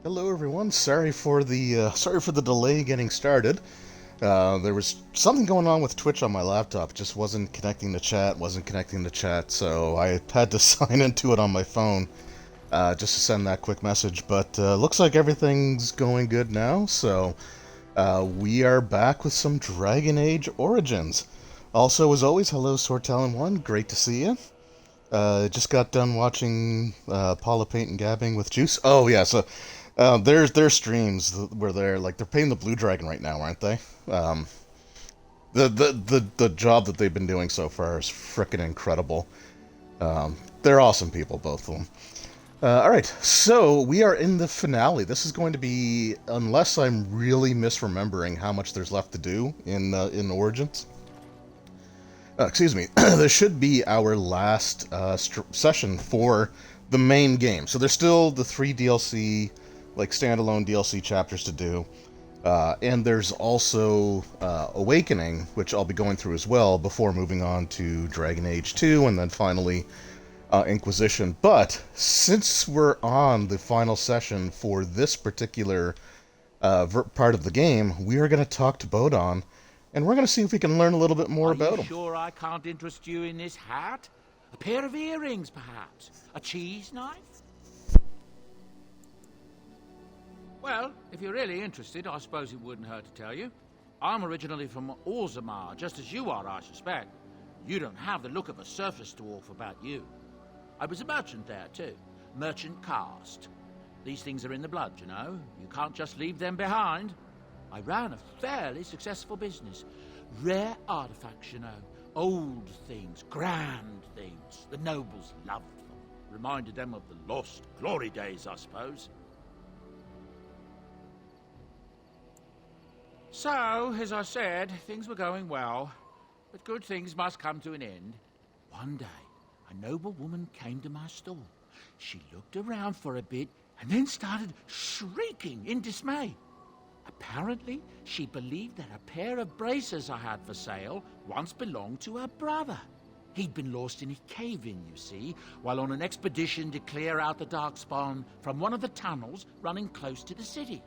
Hello, everyone. Sorry for the delay getting started. There was something going on with Twitch on my laptop. It just wasn't connecting to chat, so I had to sign into it on my phone just to send that quick message. But looks like everything's going good now, so we are back with some Dragon Age Origins. Also, as always, hello, Sortalin1. Great to see you. Just got done watching Paula Paint and Gabbing with Juice. Oh yeah, so their streams where they're paying the Blue Dragon right now, aren't they? The job that they've been doing so far is frickin' incredible. They're awesome people, both of them. All right, so we are in the finale. This is going to be, unless I'm really misremembering how much there's left to do in Origins. Excuse me, this should be our last session for the main game. So there's still the 3 DLC, standalone DLC chapters to do. And there's also Awakening, which I'll be going through as well before moving on to Dragon Age 2 and then finally Inquisition. But since we're on the final session for this particular part of the game, we are going to talk to Bodon. And we're going to see if we can learn a little bit more about him. Are you sure I can't interest you in this hat? A pair of earrings, perhaps? A cheese knife? Well, if you're really interested, I suppose it wouldn't hurt to tell you. I'm originally from Orzammar, just as you are, I suspect. You don't have the look of a surface dwarf about you. I was a merchant there, too. Merchant caste. These things are in the blood, you know. You can't just leave them behind. I ran a fairly successful business. Rare artifacts, you know. Old things, grand things. The nobles loved them. Reminded them of the lost glory days, I suppose. So, as I said, things were going well. But good things must come to an end. One day, a noble woman came to my store. She looked around for a bit and then started shrieking in dismay. Apparently, she believed that a pair of braces I had for sale once belonged to her brother. He'd been lost in a cave-in, you see, while on an expedition to clear out the Darkspawn from one of the tunnels running close to the city.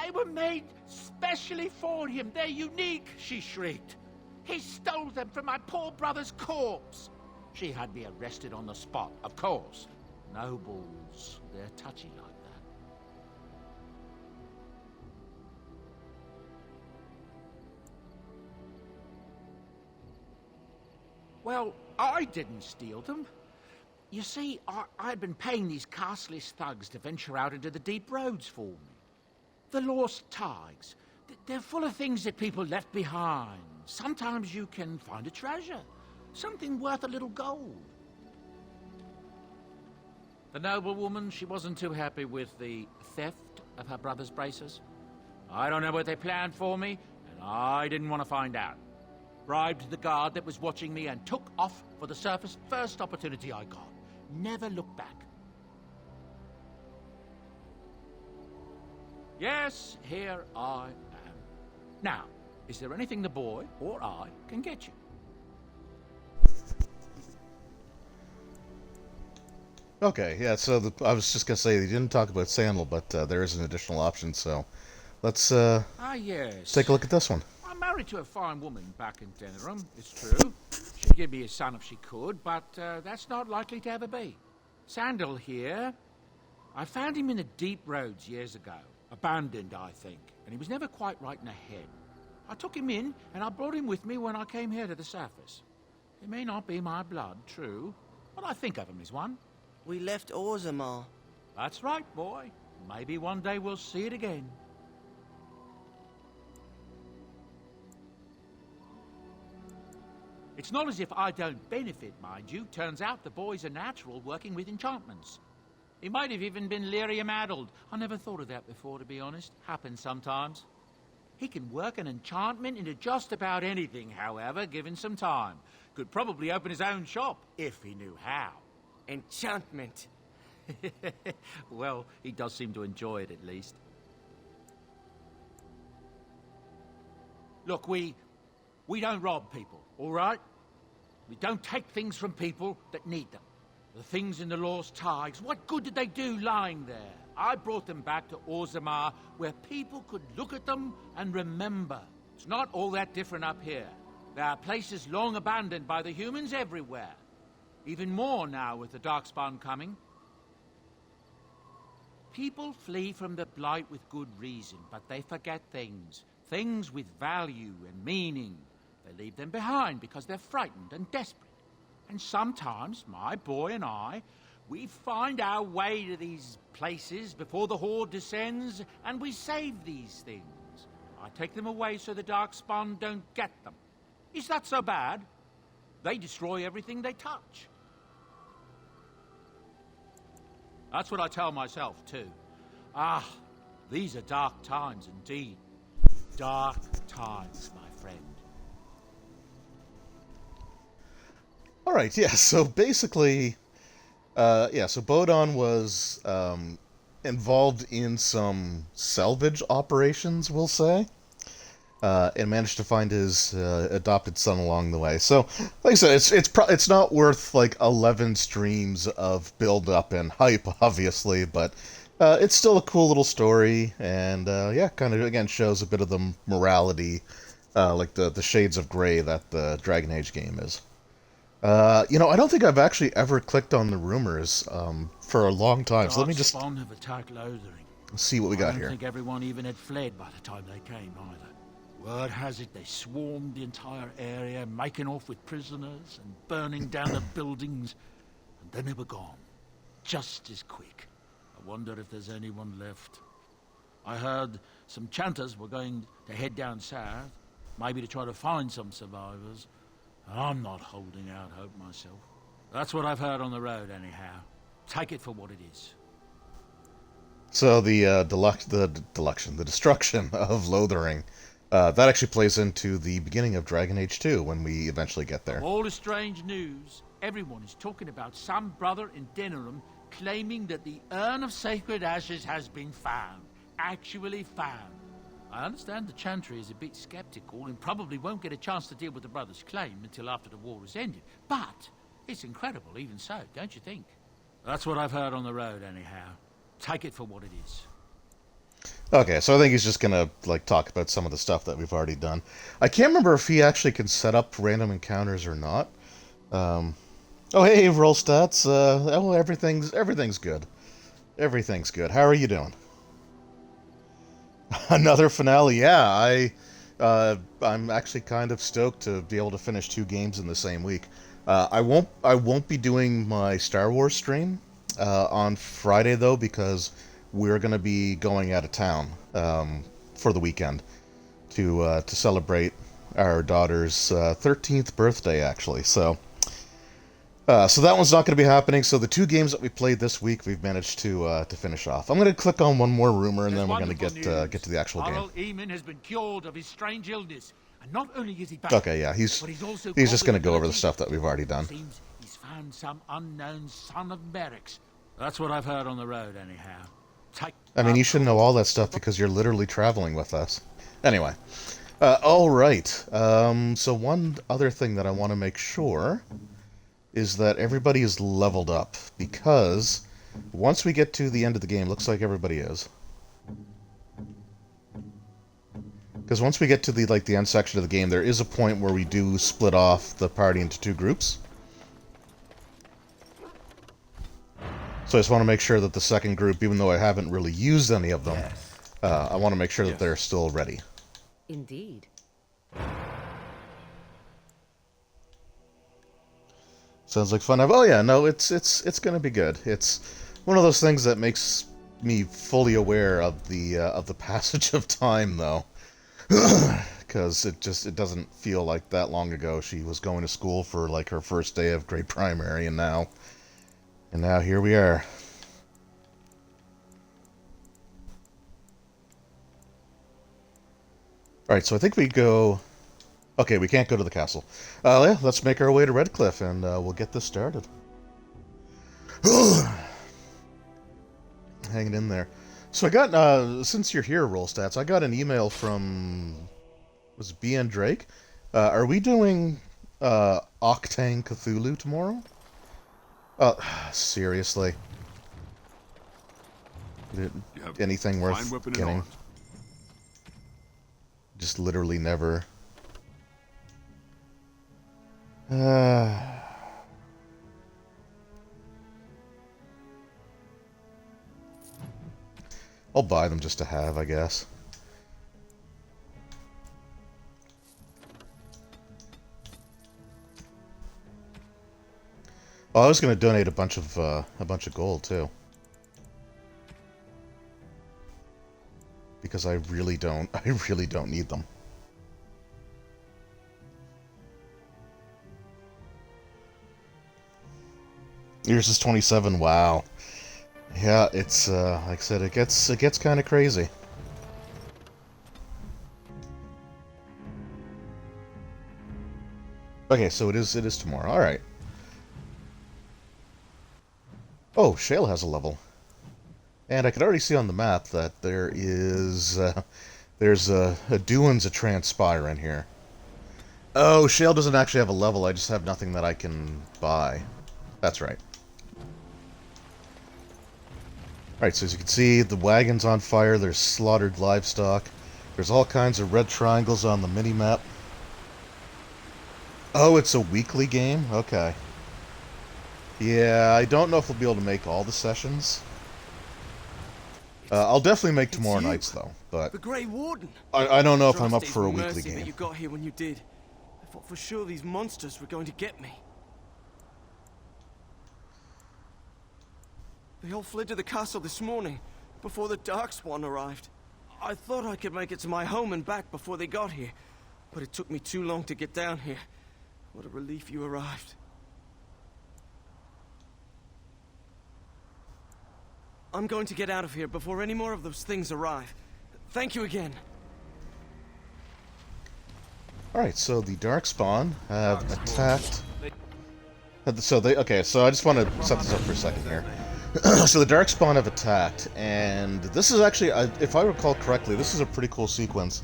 They were made specially for him. They're unique, she shrieked. He stole them from my poor brother's corpse. She had me arrested on the spot, of course. Nobles, they're touchy like that. Well, I didn't steal them. You see, I'd been paying these castless thugs to venture out into the deep roads for me. The lost tigers. They're full of things that people left behind. Sometimes you can find a treasure. Something worth a little gold. The noblewoman, she wasn't too happy with the theft of her brother's braces. I don't know what they planned for me, and I didn't want to find out. Bribed the guard that was watching me and took off for the surface first opportunity I got. Never looked back. Yes, here I am. Now, is there anything the boy or I can get you? Okay, yeah, so I was just going to say, they didn't talk about Sandal, but there is an additional option, so let's yes. take a look at this one. I'm married to a fine woman back in Denerim, it's true. She'd give me a son if she could, but that's not likely to ever be. Sandal here, I found him in the deep roads years ago. Abandoned, I think, and he was never quite right in the head. I took him in, and I brought him with me when I came here to the surface. He may not be my blood, true, but I think of him as one. We left Orzammar. That's right, boy. Maybe one day we'll see it again. It's not as if I don't benefit, mind you. Turns out the boy's a natural working with enchantments. He might have even been lyrium-addled. I never thought of that before, to be honest. Happens sometimes. He can work an enchantment into just about anything, however, given some time. Could probably open his own shop, if he knew how. Enchantment. Well, he does seem to enjoy it, at least. Look, we don't rob people, all right? We don't take things from people that need them. The things in the lost tigers, what good did they do lying there? I brought them back to Orzammar, where people could look at them and remember. It's not all that different up here. There are places long abandoned by the humans everywhere. Even more now with the Darkspawn coming. People flee from the Blight with good reason, but they forget things. Things with value and meaning. They leave them behind because they're frightened and desperate. And sometimes, my boy and I, we find our way to these places before the Horde descends, and we save these things. I take them away so the Darkspawn don't get them. Is that so bad? They destroy everything they touch. That's what I tell myself, too. Ah, these are dark times indeed. Dark times, my friend. Alright, yeah, so basically, so Bodon was involved in some salvage operations, we'll say, and managed to find his adopted son along the way. So, like I said, it's not worth like 11 streams of build up and hype, obviously, but it's still a cool little story, and kind of again shows a bit of the morality, like the shades of gray that the Dragon Age game is. I don't think I've actually ever clicked on the rumors for a long time, so let me just Darkspawn have attacked Lothering. see what we got I here. don't think everyone even had fled by the time they came, either. Word has it they swarmed the entire area, making off with prisoners and burning down the buildings, and then they were gone. Just as quick. I wonder if there's anyone left. I heard some chanters were going to head down south, maybe to try to find some survivors. I'm not holding out hope myself. That's what I've heard on the road, anyhow. Take it for what it is. So the destruction of Lothering, that actually plays into the beginning of Dragon Age 2 when we eventually get there. All the strange news, everyone is talking about some brother in Denerim claiming that the Urn of Sacred Ashes has been found. Actually found. I understand the Chantry is a bit skeptical and probably won't get a chance to deal with the brother's claim until after the war has ended. But it's incredible even so, don't you think? That's what I've heard on the road, anyhow. Take it for what it is. Okay, so I think he's just gonna talk about some of the stuff that we've already done. I can't remember if he actually can set up random encounters or not. Oh hey, roll stats. Everything's good. Everything's good. How are you doing? Another finale, yeah. I'm actually kind of stoked to be able to finish 2 games in the same week. I won't be doing my Star Wars stream on Friday though, because we're going to be going out of town for the weekend to celebrate our daughter's 13th birthday, actually. So that one's not going to be happening. So the 2 games that we played this week, we've managed to finish off. I'm going to click on one more rumor, and then we're going to get to the actual game. Eamon has been cured of his strange illness, and not only is he back, Okay, yeah, he's just going to go over the stuff that we've already done. Seems he's found some unknown son of Merrick's. That's what I've heard on the road, anyhow. I mean, you should know all that stuff because you're literally traveling with us. Anyway, all right. So one other thing that I want to make sure is that everybody is leveled up, because once we get to the end of the game, looks like everybody is. Because once we get to the end section of the game, there is a point where we do split off the party into 2 groups. So I just want to make sure that the second group, even though I haven't really used any of them, I want to make sure that they're still ready. Indeed. Sounds like fun. Oh yeah, no, it's gonna be good. It's one of those things that makes me fully aware of the passage of time, though, because it doesn't feel like that long ago she was going to school for her first day of grade primary, and now here we are. All right, so I think we go. Okay, we can't go to the castle. Yeah, let's make our way to Redcliffe, and we'll get this started. Hanging in there. So I got, since you're here, Roll Stats, I got an email from, was it BN Drake? Are we doing Octane Cthulhu tomorrow? Seriously? Anything worth getting. Just literally never. I'll buy them just to have, I guess. Oh, I was going to donate a bunch of gold too, because I really don't need them. Yours is 27. Wow. Yeah, it's like I said, it gets kind of crazy. Okay, so it is tomorrow. All right. Oh, Shale has a level, and I could already see on the map that there's a doings a transpire in here. Oh, Shale doesn't actually have a level. I just have nothing that I can buy. That's right. Alright, so as you can see, the wagon's on fire, there's slaughtered livestock, there's all kinds of red triangles on the mini-map. Oh, it's a weekly game? Okay. Yeah, I don't know if we'll be able to make all the sessions. I'll definitely make tomorrow nights, though, but... The Grey Warden! I don't know if I'm up for a weekly game. That you got here when you did. I thought for sure these monsters were going to get me. They all fled to the castle this morning, before the Darkspawn arrived. I thought I could make it to my home and back before they got here, but it took me too long to get down here. What a relief you arrived. I'm going to get out of here before any more of those things arrive. Thank you again. Alright, so the Darkspawn have attacked... Okay, so I just want to set this up for a second here. So the Darkspawn have attacked, and this is actually, if I recall correctly, this is a pretty cool sequence.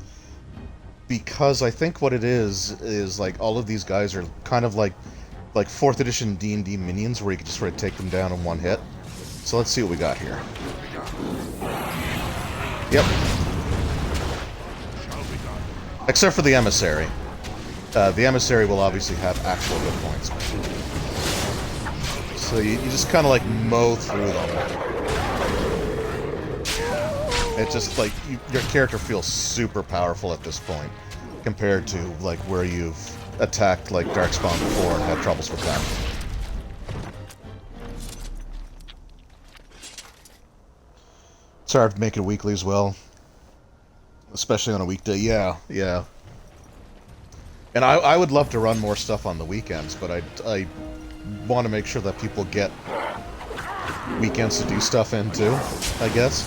Because I think what it is like all of these guys are kind of like 4th edition D&D minions, where you can just sort of take them down in one hit. So let's see what we got here. Yep. Except for the Emissary. The Emissary will obviously have actual hit points. So you just kind of like mow through them. It's just like, your character feels super powerful at this point, compared to like where you've attacked like Darkspawn before and had troubles with them. It's hard to make it weekly as well. Especially on a weekday. Yeah, yeah. And I would love to run more stuff on the weekends, but I want to make sure that people get weekends to do stuff in too, I guess.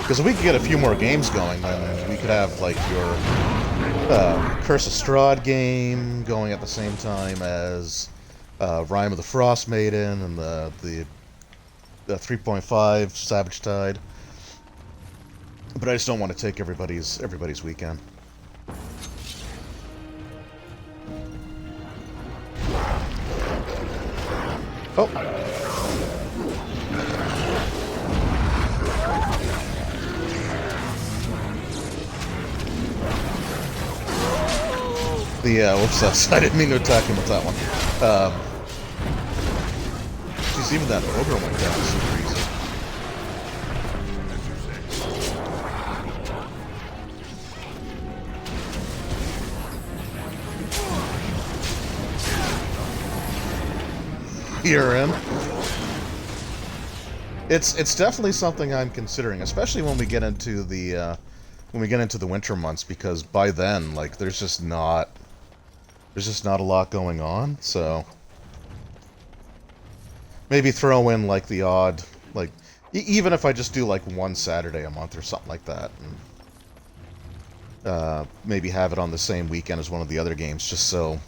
Because if we could get a few more games going, then we could have like your Curse of Strahd game going at the same time as Rime of the Frost Maiden and the 3.5 Savage Tide. But I just don't want to take everybody's weekend. Oh. Whoops, I didn't mean to attack him with that one. Geez, even that ogre went down super easy. You're in. It's definitely something I'm considering, especially when we get into the winter months, because by then, like, there's just not a lot going on. So maybe throw in like the odd, like, even if I just do like one Saturday a month or something like that, and maybe have it on the same weekend as one of the other games, just so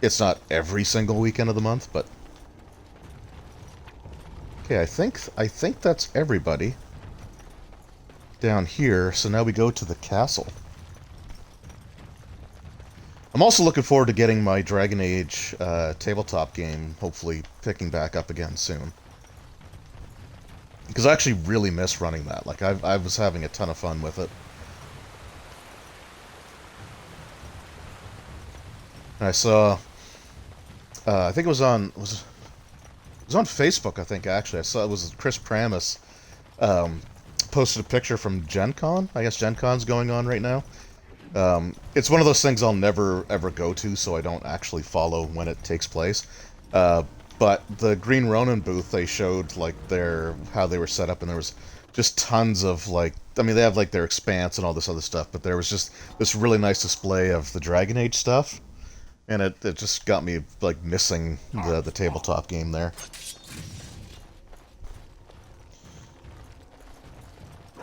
it's not every single weekend of the month. But okay, I think that's everybody down here. So now we go to the castle. I'm also looking forward to getting my Dragon Age tabletop game, hopefully picking back up again soon. Because I actually really miss running that. Like, I was having a ton of fun with it. And I saw, I think it was on Facebook, I think, actually. I saw it was Chris Pramis posted a picture from Gen Con. I guess Gen Con's going on right now. It's one of those things I'll never ever go to, so I don't actually follow when it takes place. But the Green Ronin booth, they showed like how they were set up, and there was just tons of like, I mean, they have like their expanse and all this other stuff, but there was just this really nice display of the Dragon Age stuff, and it just got me like missing the tabletop game there.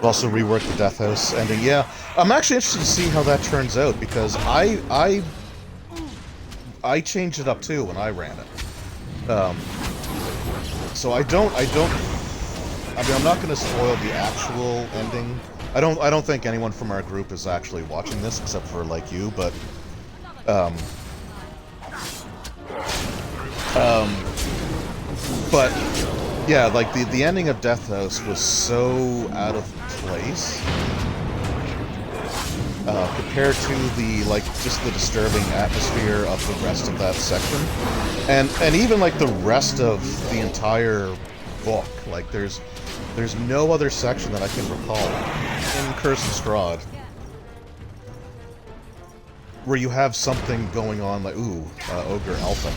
Also reworked the Death House ending. Yeah, I'm actually interested to see how that turns out, because I changed it up too when I ran it. So I mean, I'm not going to spoil the actual ending. I don't think anyone from our group is actually watching this except for like you, but yeah, like the ending of Death House was so out of place compared to the just the disturbing atmosphere of the rest of that section, and even like the rest of the entire book. Like there's no other section that I can recall in Curse of Strahd where you have something going on like Ogre Alpha,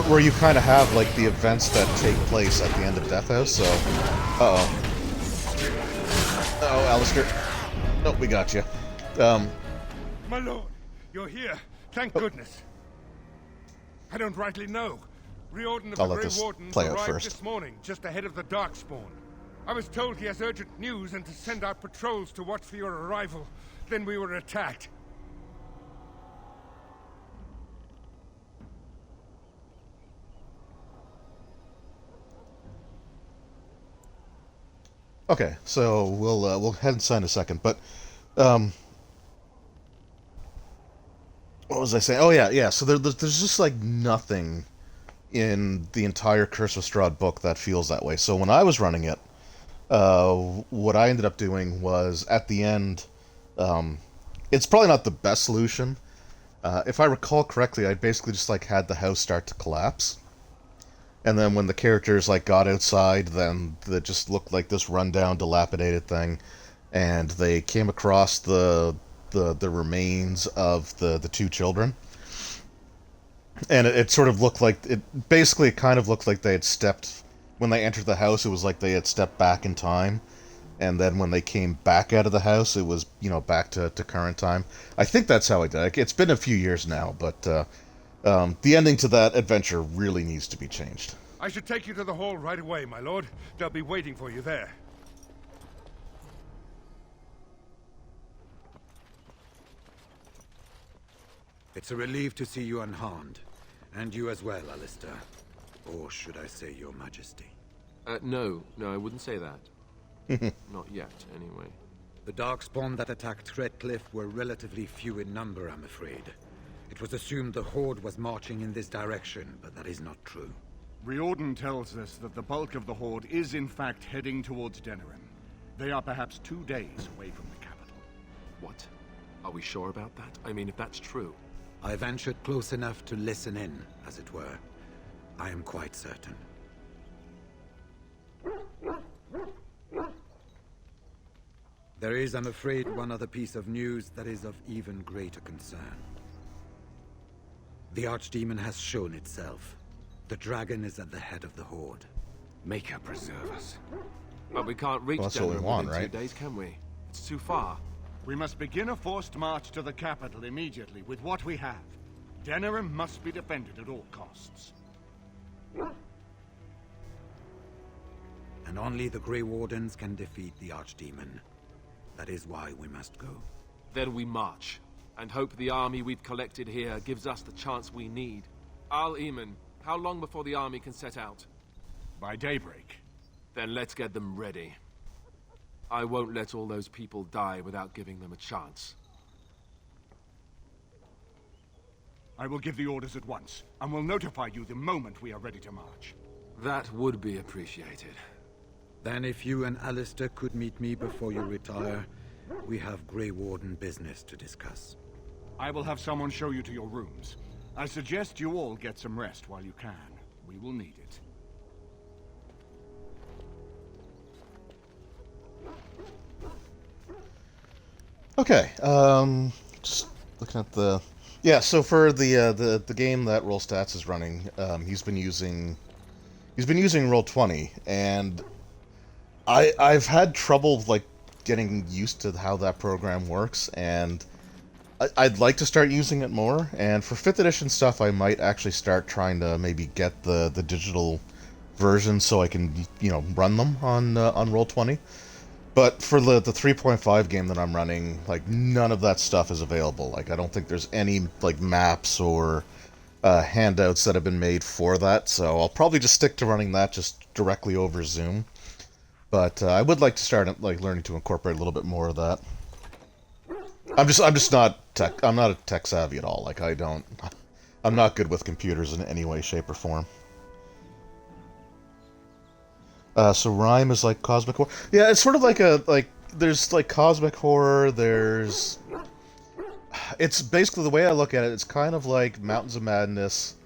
where you kind of have like the events that take place at the end of Death House. So, Alistair. Nope, we got you. My lord, you're here. Thank goodness. I don't rightly know. Riordan of the Grey Wardens arrived this morning, just ahead of the Darkspawn. I was told he has urgent news and to send out patrols to watch for your arrival. Then we were attacked. Okay, so we'll head inside in a second, but what was I saying? Oh yeah. So there's just like nothing in the entire Curse of Strahd book that feels that way. So when I was running it, what I ended up doing was at the end, it's probably not the best solution. If I recall correctly, I basically just like had the house start to collapse. And then when the characters like got outside, then it just looked like this rundown, dilapidated thing, and they came across the remains of the two children, and it sort of looked like it kind of looked like they had stepped when they entered the house. It was like they had stepped back in time, and then when they came back out of the house, it was back to current time. I think that's how I did it. It's been a few years now, but. The ending to that adventure really needs to be changed. I should take you to the hall right away, my lord. They'll be waiting for you there. It's a relief to see you unharmed. And you as well, Alistair. Or should I say your majesty? No, I wouldn't say that. Not yet, anyway. The Darkspawn that attacked Threadcliff were relatively few in number, I'm afraid. It was assumed the Horde was marching in this direction, but that is not true. Riordan tells us that the bulk of the Horde is in fact heading towards Denerim. They are perhaps 2 days away from the capital. What? Are we sure about that? I mean, if that's true... I ventured close enough to listen in, as it were. I am quite certain. There is, I'm afraid, one other piece of news that is of even greater concern. The Archdemon has shown itself. The dragon is at the head of the Horde. Maker preserve us. But we can't reach that's what we Denerim want, within right? 2 days, can we? It's too far. We must begin a forced march to the capital immediately with what we have. Denerim must be defended at all costs. And only the Grey Wardens can defeat the Archdemon. That is why we must go. Then we march, and hope the army we've collected here gives us the chance we need. Al-Eamon, how long before the army can set out? By daybreak. Then let's get them ready. I won't let all those people die without giving them a chance. I will give the orders at once, and will notify you the moment we are ready to march. That would be appreciated. Then if you and Alistair could meet me before you retire, we have Grey Warden business to discuss. I will have someone show you to your rooms. I suggest you all get some rest while you can. We will need it. Okay, just looking at the... Yeah, so for the game that Roll Stats is running, he's been using Roll20, and I've had trouble, like, getting used to how that program works, and I'd like to start using it more, and for 5th edition stuff, I might actually start trying to maybe get the digital version so I can, run them on Roll20. But for the 3.5 game that I'm running, like, none of that stuff is available. Like, I don't think there's any, like, maps or handouts that have been made for that, so I'll probably just stick to running that just directly over Zoom. But I would like to start, like, learning to incorporate a little bit more of that. I'm just not I'm not a tech savvy at all. Like, I'm not good with computers in any way, shape, or form. So Rhyme is like cosmic horror. Yeah, it's sort of like there's like cosmic horror, it's basically, the way I look at it, it's kind of like Mountains of Madness,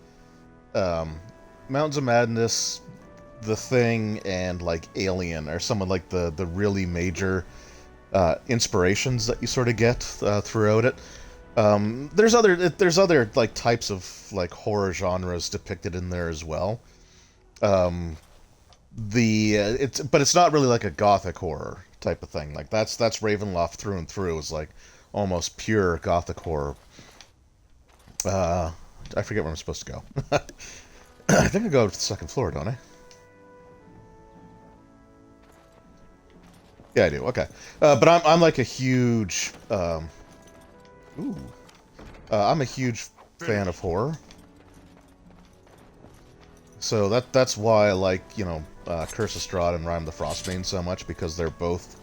The Thing, and like Alien, or some of like the really major inspirations that you sort of get throughout it. There's other like types of like horror genres depicted in there as well. But it's not really like a gothic horror type of thing. Like that's Ravenloft through and through. It's like almost pure gothic horror. I forget where I'm supposed to go. I think I go to the second floor, don't I? Yeah, I do. Okay, but I'm like a huge I'm a huge fan of horror. So that's why I like, Curse of Strahd and Rime the Frostbane so much, because they're both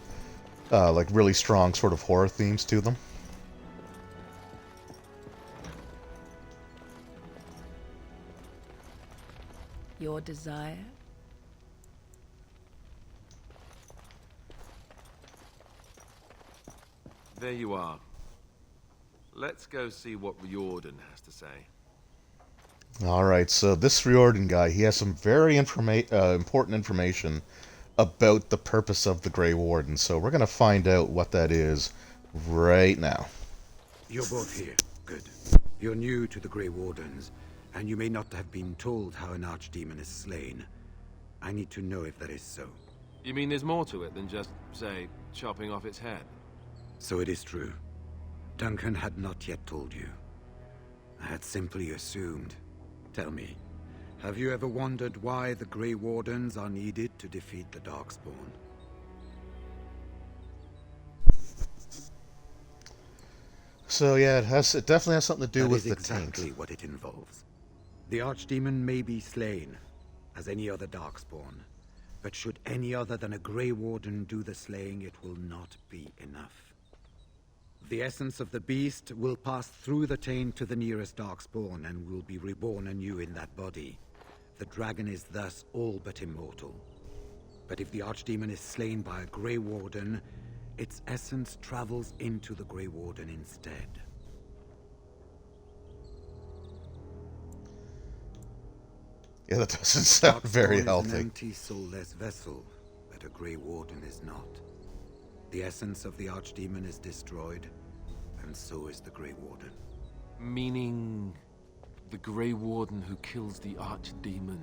like really strong sort of horror themes to them. Your desire? There you are. Let's go see what Riordan has to say. Alright, so this Riordan guy, he has some very important information about the purpose of the Grey Warden, so we're going to find out what that is right now. You're both here. Good. You're new to the Grey Wardens, and you may not have been told how an Archdemon is slain. I need to know if that is so. You mean there's more to it than just, say, chopping off its head? So it is true. Duncan had not yet told you. I had simply assumed. Tell me, have you ever wondered why the Grey Wardens are needed to defeat the Darkspawn? So yeah, it definitely has something to do with the taint. That is exactly what it involves. The Archdemon may be slain, as any other Darkspawn, but should any other than a Grey Warden do the slaying, it will not be enough. The essence of the beast will pass through the taint to the nearest Darkspawn and will be reborn anew in that body. The dragon is thus all but immortal. But if the Archdemon is slain by a Grey Warden, its essence travels into the Grey Warden instead. Yeah, that doesn't sound very healthy. Is an empty, soulless vessel, but a Grey Warden is not. The essence of the Archdemon is destroyed, and so is the Grey Warden. Meaning the Grey Warden who kills the Archdemon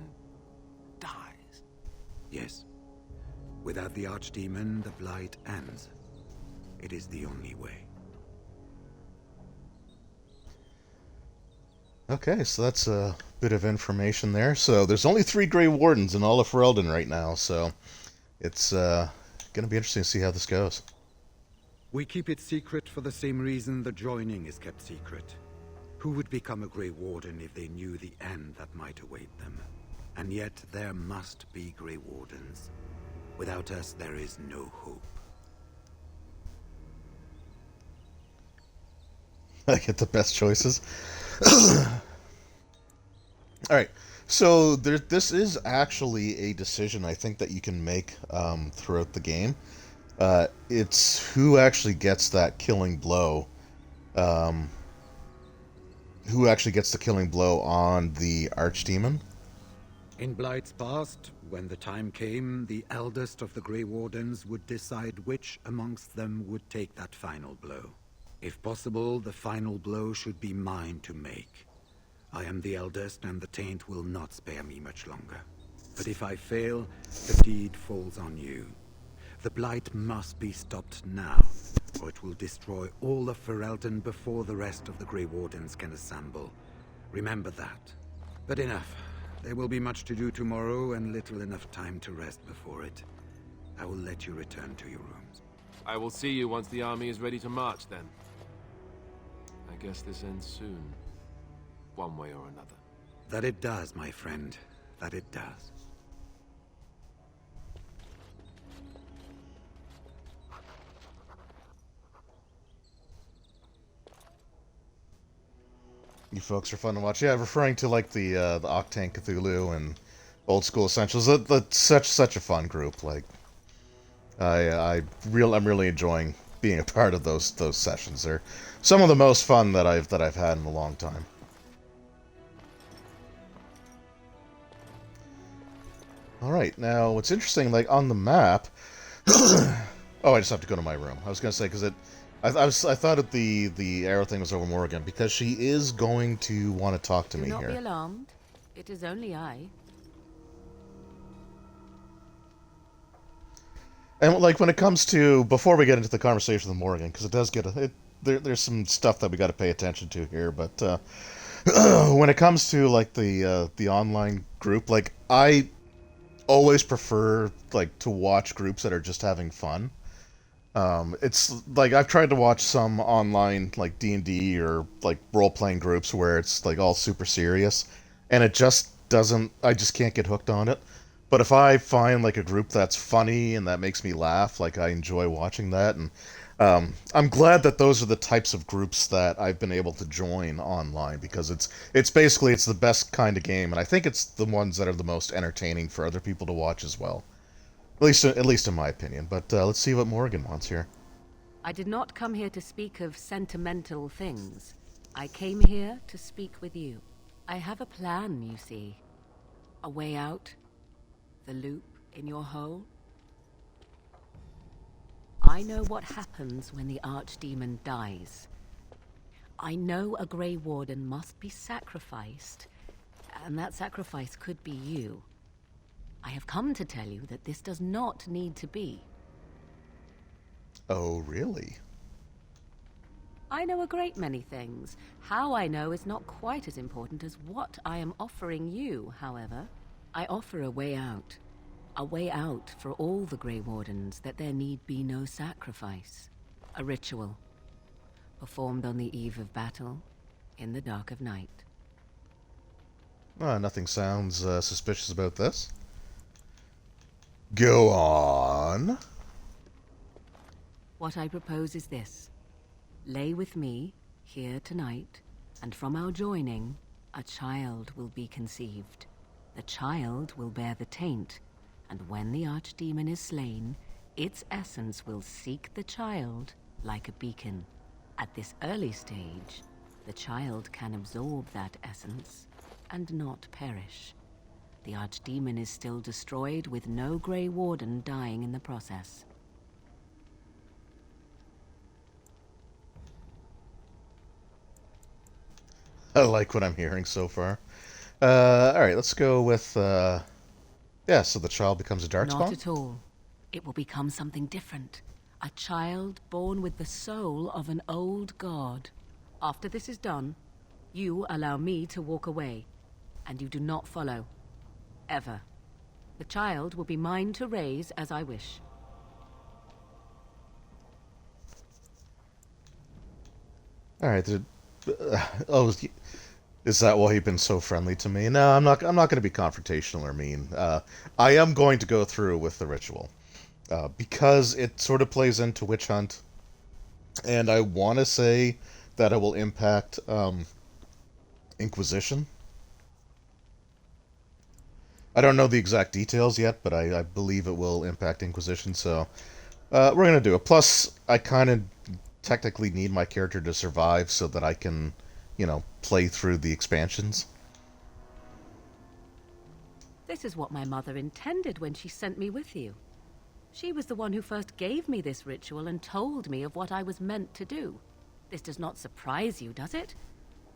dies? Yes. Without the Archdemon, the blight ends. It is the only way. Okay, so that's a bit of information there. So there's only 3 Grey Wardens in all of Ferelden right now, so it's going to be interesting to see how this goes. We keep it secret for the same reason the joining is kept secret. Who would become a Grey Warden if they knew the end that might await them? And yet there must be Grey Wardens. Without us, there is no hope. I get the best choices. Alright, so this is actually a decision I think that you can make throughout the game. It's who actually gets that killing blow. Who actually gets the killing blow on the Archdemon. In Blight's past, when the time came, the eldest of the Grey Wardens would decide which amongst them would take that final blow. If possible, the final blow should be mine to make. I am the eldest, and the taint will not spare me much longer. But if I fail, the deed falls on you. The Blight must be stopped now, or it will destroy all of Ferelden before the rest of the Grey Wardens can assemble. Remember that. But enough. There will be much to do tomorrow, and little enough time to rest before it. I will let you return to your rooms. I will see you once the army is ready to march, then. I guess this ends soon. One way or another. That it does, my friend. That it does. You folks are fun to watch. Yeah, referring to like the Octane Cthulhu and Old School Essentials. That's such a fun group. Like, I'm really enjoying being a part of those sessions. They're some of the most fun that I've had in a long time. All right, now what's interesting, like on the map. Oh, I just have to go to my room. I was gonna say because I thought that the arrow thing was over Morrigan, because she is going to want to talk to me here. Do not be alarmed. It is only I. And like when it comes to, before we get into the conversation with Morrigan, because it does get there's some stuff that we got to pay attention to here. But when it comes to like the online group, like I always prefer like to watch groups that are just having fun. It's like I've tried to watch some online like D&D or like role-playing groups where it's like all super serious, and it just doesn't, I just can't get hooked on it. But if I find like a group that's funny and that makes me laugh, like I enjoy watching that. And I'm glad that those are the types of groups that I've been able to join online, because it's basically the best kind of game, and I think it's the ones that are the most entertaining for other people to watch as well. At least in my opinion. But let's see what Morrigan wants here. I did not come here to speak of sentimental things. I came here to speak with you. I have a plan, you see. A way out. The loop in your hole. I know what happens when the Archdemon dies. I know a Grey Warden must be sacrificed, and that sacrifice could be you. I have come to tell you that this does not need to be. Oh, really? I know a great many things. How I know is not quite as important as what I am offering you, however. I offer a way out. A way out for all the Grey Wardens, that there need be no sacrifice. A ritual. Performed on the eve of battle, in the dark of night. Nothing sounds suspicious about this. Go on. What I propose is this. Lay with me, here tonight, and from our joining, a child will be conceived. The child will bear the taint, and when the Archdemon is slain, its essence will seek the child like a beacon. At this early stage, the child can absorb that essence and not perish. The Archdemon is still destroyed, with no Grey Warden dying in the process. I like what I'm hearing so far. Alright, let's go with, yeah, so the child becomes a Darkspawn? Not at all. It will become something different. A child born with the soul of an old god. After this is done, you allow me to walk away, and you do not follow. Ever. The child will be mine to raise as I wish. Alright, oh, is that why you've been so friendly to me? No, I'm not going to be confrontational or mean. I am going to go through with the ritual. Because it sort of plays into Witch Hunt. And I want to say that it will impact Inquisition. I don't know the exact details yet, but I believe it will impact Inquisition, so we're going to do it. Plus, I kind of technically need my character to survive so that I can, you know, play through the expansions. This is what my mother intended when she sent me with you. She was the one who first gave me this ritual and told me of what I was meant to do. This does not surprise you, does it?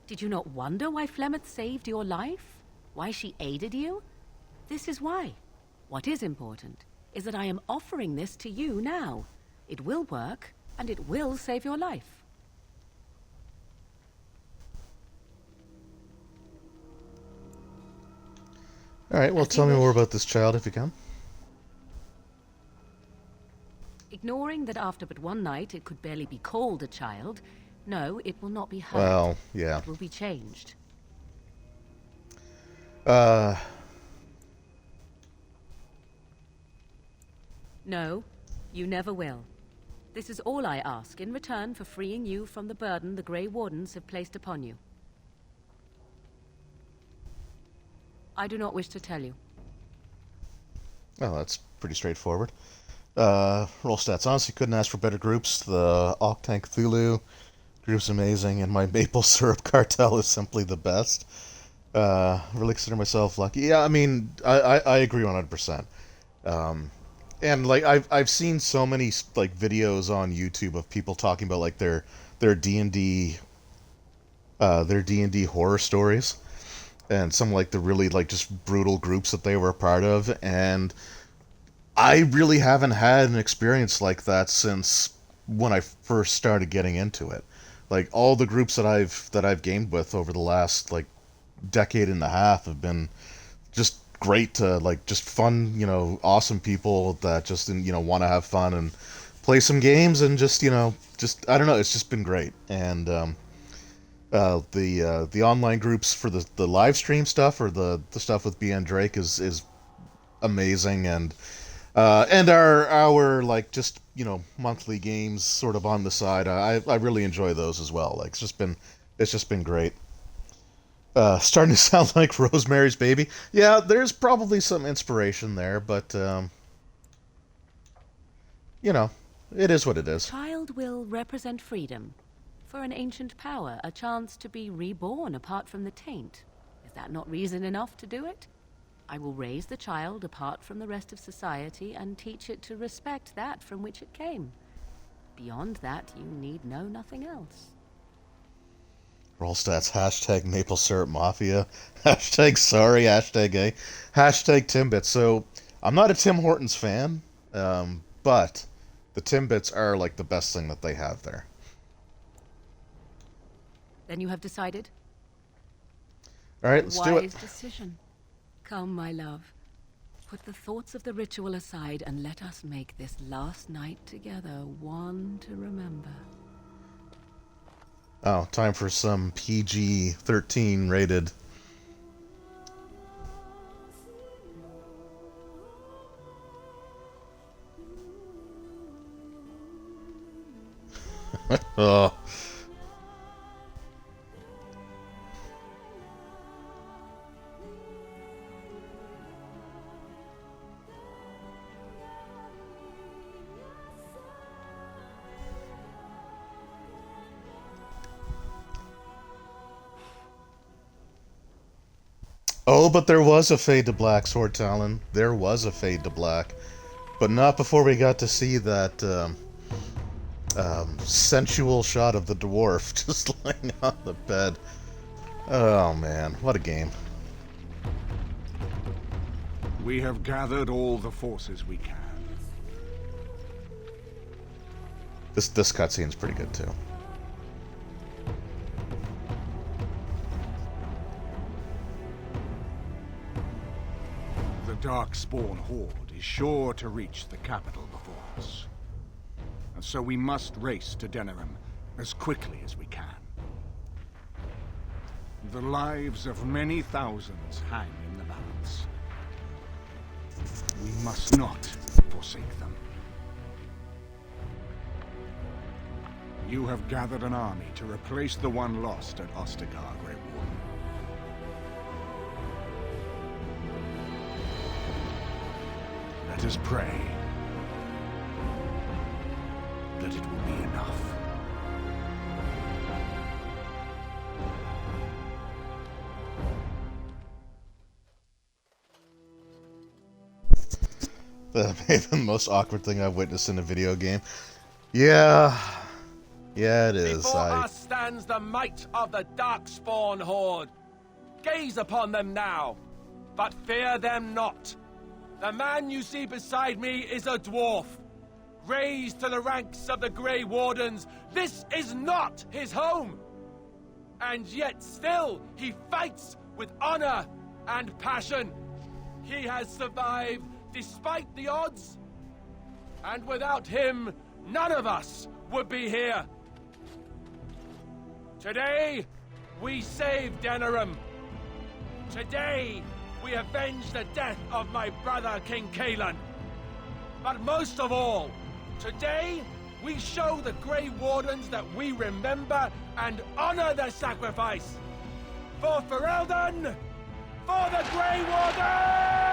Did you not wonder why Flemeth saved your life? Why she aided you? This is why. What is important is that I am offering this to you now. It will work, and it will save your life. Alright, well, tell me more about this child if you can. Ignoring that after but one night it could barely be called a child, no, it will not be hurt. Well, yeah. It will be changed. No, you never will. This is all I ask in return for freeing you from the burden the Grey Wardens have placed upon you. I do not wish to tell you. Oh, that's pretty straightforward. Roll stats. Honestly, couldn't ask for better groups. The Octank Cthulhu group's amazing, and my Maple Syrup Cartel is simply the best. Really consider myself lucky. Yeah, I mean, I agree 100%. And like I've seen so many like videos on YouTube of people talking about like their D&D horror stories, and some like the really like just brutal groups that they were a part of, and I really haven't had an experience like that since when I first started getting into it. Like all the groups that I've gamed with over the last like decade and a half have been just great to like just fun, you know, awesome people that just, you know, want to have fun and play some games and just, you know, just I don't know, it's just been great. And the online groups for the live stream stuff or the stuff with BN Drake is amazing, and our like just, you know, monthly games sort of on the side. I really enjoy those as well. Like it's just been great. Starting to sound like Rosemary's Baby. Yeah, there's probably some inspiration there, but you know, it is what it is. Child will represent freedom. For an ancient power, a chance to be reborn apart from the taint. Is that not reason enough to do it? I will raise the child apart from the rest of society and teach it to respect that from which it came. Beyond that, you need know nothing else. Roll stats, hashtag Maple Syrup Mafia, hashtag sorry, hashtag A, hashtag Timbits. So, I'm not a Tim Hortons fan, but the Timbits are like the best thing that they have there. Then you have decided? Alright, let's do it. Wise decision. Come, my love. Put the thoughts of the ritual aside and let us make this last night together one to remember. Oh, time for some PG-13 rated. Oh. Oh, but there was a fade to black, Sword Talon. There was a fade to black. But not before we got to see that sensual shot of the dwarf just laying on the bed. Oh man, what a game. We have gathered all the forces we can. This cutscene's pretty good too. The Darkspawn Horde is sure to reach the capital before us. And so we must race to Denerim as quickly as we can. The lives of many thousands hang in the balance. We must not forsake them. You have gathered an army to replace the one lost at Ostagar, Grey Warden. Let us pray that it will be enough. That may be the most awkward thing I've witnessed in a video game. Yeah. Yeah, it is. Before us stands the might of the Darkspawn Horde. Gaze upon them now, but fear them not. The man you see beside me is a dwarf. Raised to the ranks of the Grey Wardens, this is not his home. And yet still he fights with honor and passion. He has survived despite the odds. And without him, none of us would be here. Today, we save Denerim. Today, we avenge the death of my brother, King Kaelan. But most of all, today, we show the Grey Wardens that we remember and honor their sacrifice. For Ferelden, for the Grey Wardens!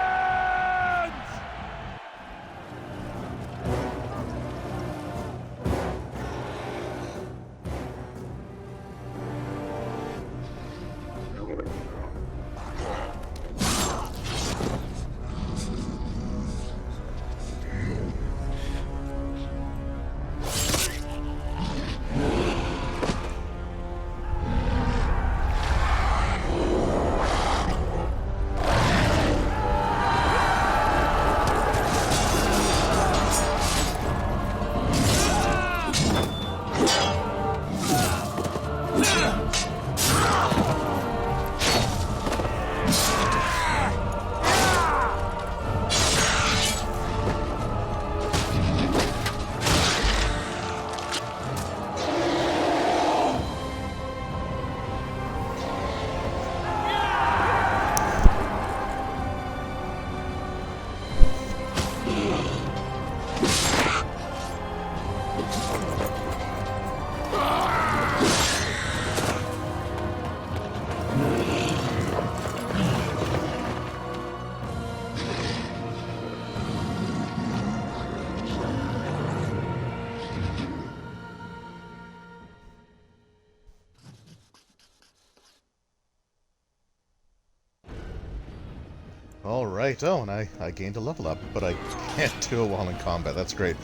Alright, oh, and I gained a level up, but I can't do it while in combat. That's great.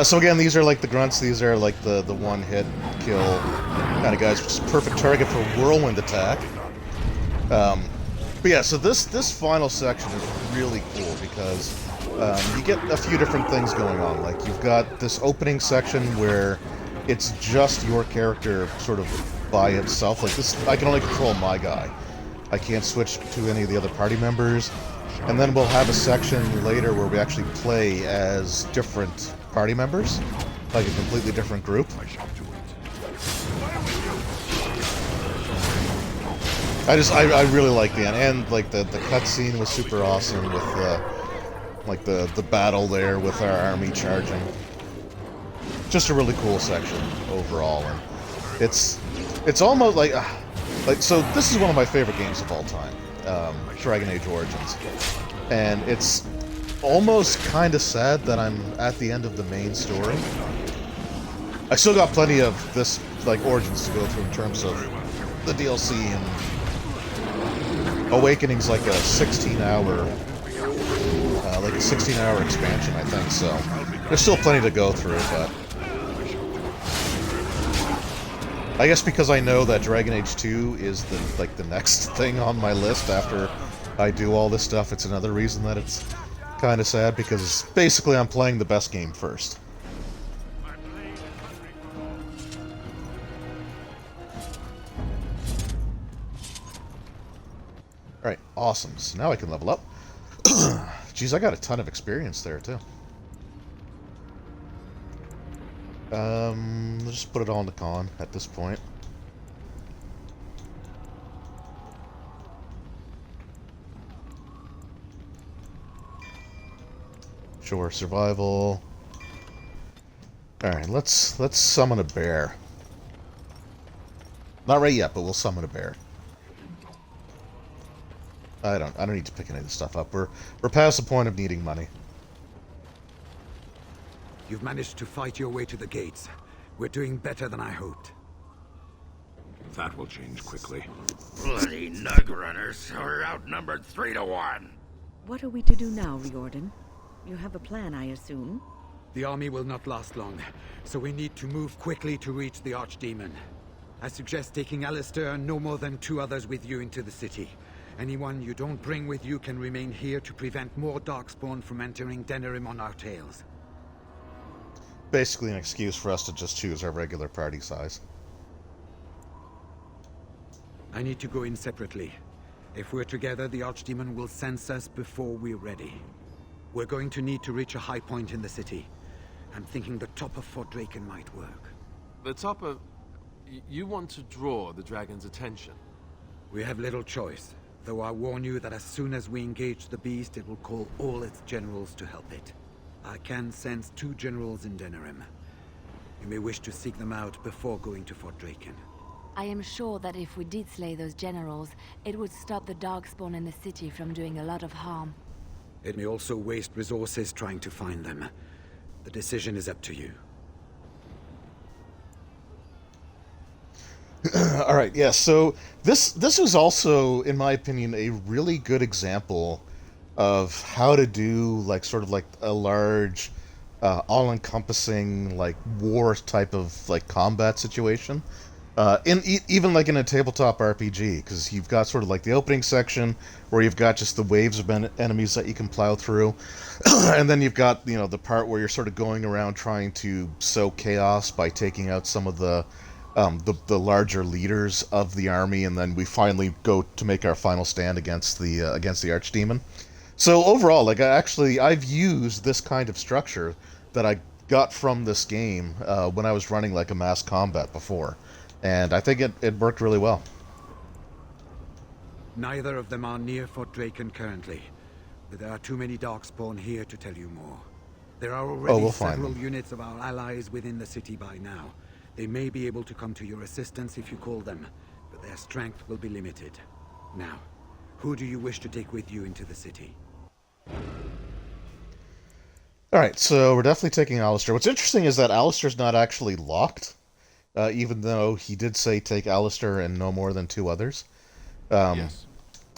So again, these are like the grunts, these are like the one-hit kill kind of guys, which is a perfect target for whirlwind attack. But yeah, so this final section is really cool because you get a few different things going on. Like, you've got this opening section where it's just your character sort of by itself. Like, this, I can only control my guy. I can't switch to any of the other party members. And then we'll have a section later where we actually play as different party members, like a completely different group. I really like the end, and like the cutscene was super awesome with like the battle there with our army charging. Just a really cool section overall, and it's almost like so. This is one of my favorite games of all time. Dragon Age Origins, and it's almost kind of sad that I'm at the end of the main story. I still got plenty of this, like, Origins to go through in terms of the DLC, and Awakening's like a 16-hour expansion, I think, so there's still plenty to go through, but I guess because I know that Dragon Age 2 is the next thing on my list after I do all this stuff, it's another reason that it's kind of sad, because basically I'm playing the best game first. Alright, awesome. So now I can level up. Jeez, I got a ton of experience there, too. Let's just put it all in the con at this point. Sure, survival. Alright, let's summon a bear. Not right yet, but we'll summon a bear. I don't need to pick any of this stuff up. We're past the point of needing money. You've managed to fight your way to the gates. We're doing better than I hoped. That will change quickly. Bloody nug runners are outnumbered 3 to 1. What are we to do now, Riordan? You have a plan, I assume? The army will not last long, so we need to move quickly to reach the Archdemon. I suggest taking Alistair and no more than 2 others with you into the city. Anyone you don't bring with you can remain here to prevent more Darkspawn from entering Denerim on our tails. Basically an excuse for us to just choose our regular party size. I need to go in separately. If we're together, the Archdemon will sense us before we're ready. We're going to need to reach a high point in the city. I'm thinking the top of Fort Draken might work. The top of... You want to draw the dragon's attention? We have little choice, though I warn you that as soon as we engage the beast, it will call all its generals to help it. I can sense 2 generals in Denerim. You may wish to seek them out before going to Fort Draken. I am sure that if we did slay those generals, it would stop the Darkspawn in the city from doing a lot of harm. It may also waste resources trying to find them. The decision is up to you. All right, yeah, so this was also, in my opinion, a really good example of how to do, like, sort of like a large, all-encompassing, like, war type of, like, combat situation. Even like in a tabletop RPG, because you've got sort of like the opening section where you've got just the waves of enemies that you can plow through, and then you've got, you know, the part where you're sort of going around trying to sow chaos by taking out some of the larger leaders of the army, and then we finally go to make our final stand against the Archdemon. So overall, like, I've used this kind of structure that I got from this game when I was running like a mass combat before. And I think it worked really well. Neither of them are near Fort Draken currently, but there are too many Darkspawn here to tell you more. There are already several units of our allies within the city by now. They may be able to come to your assistance if you call them, but their strength will be limited. Now, who do you wish to take with you into the city? Alright, so we're definitely taking Alistair. What's interesting is that Alistair's not actually locked. Even though he did say take Alistair and no more than 2 others. Yes.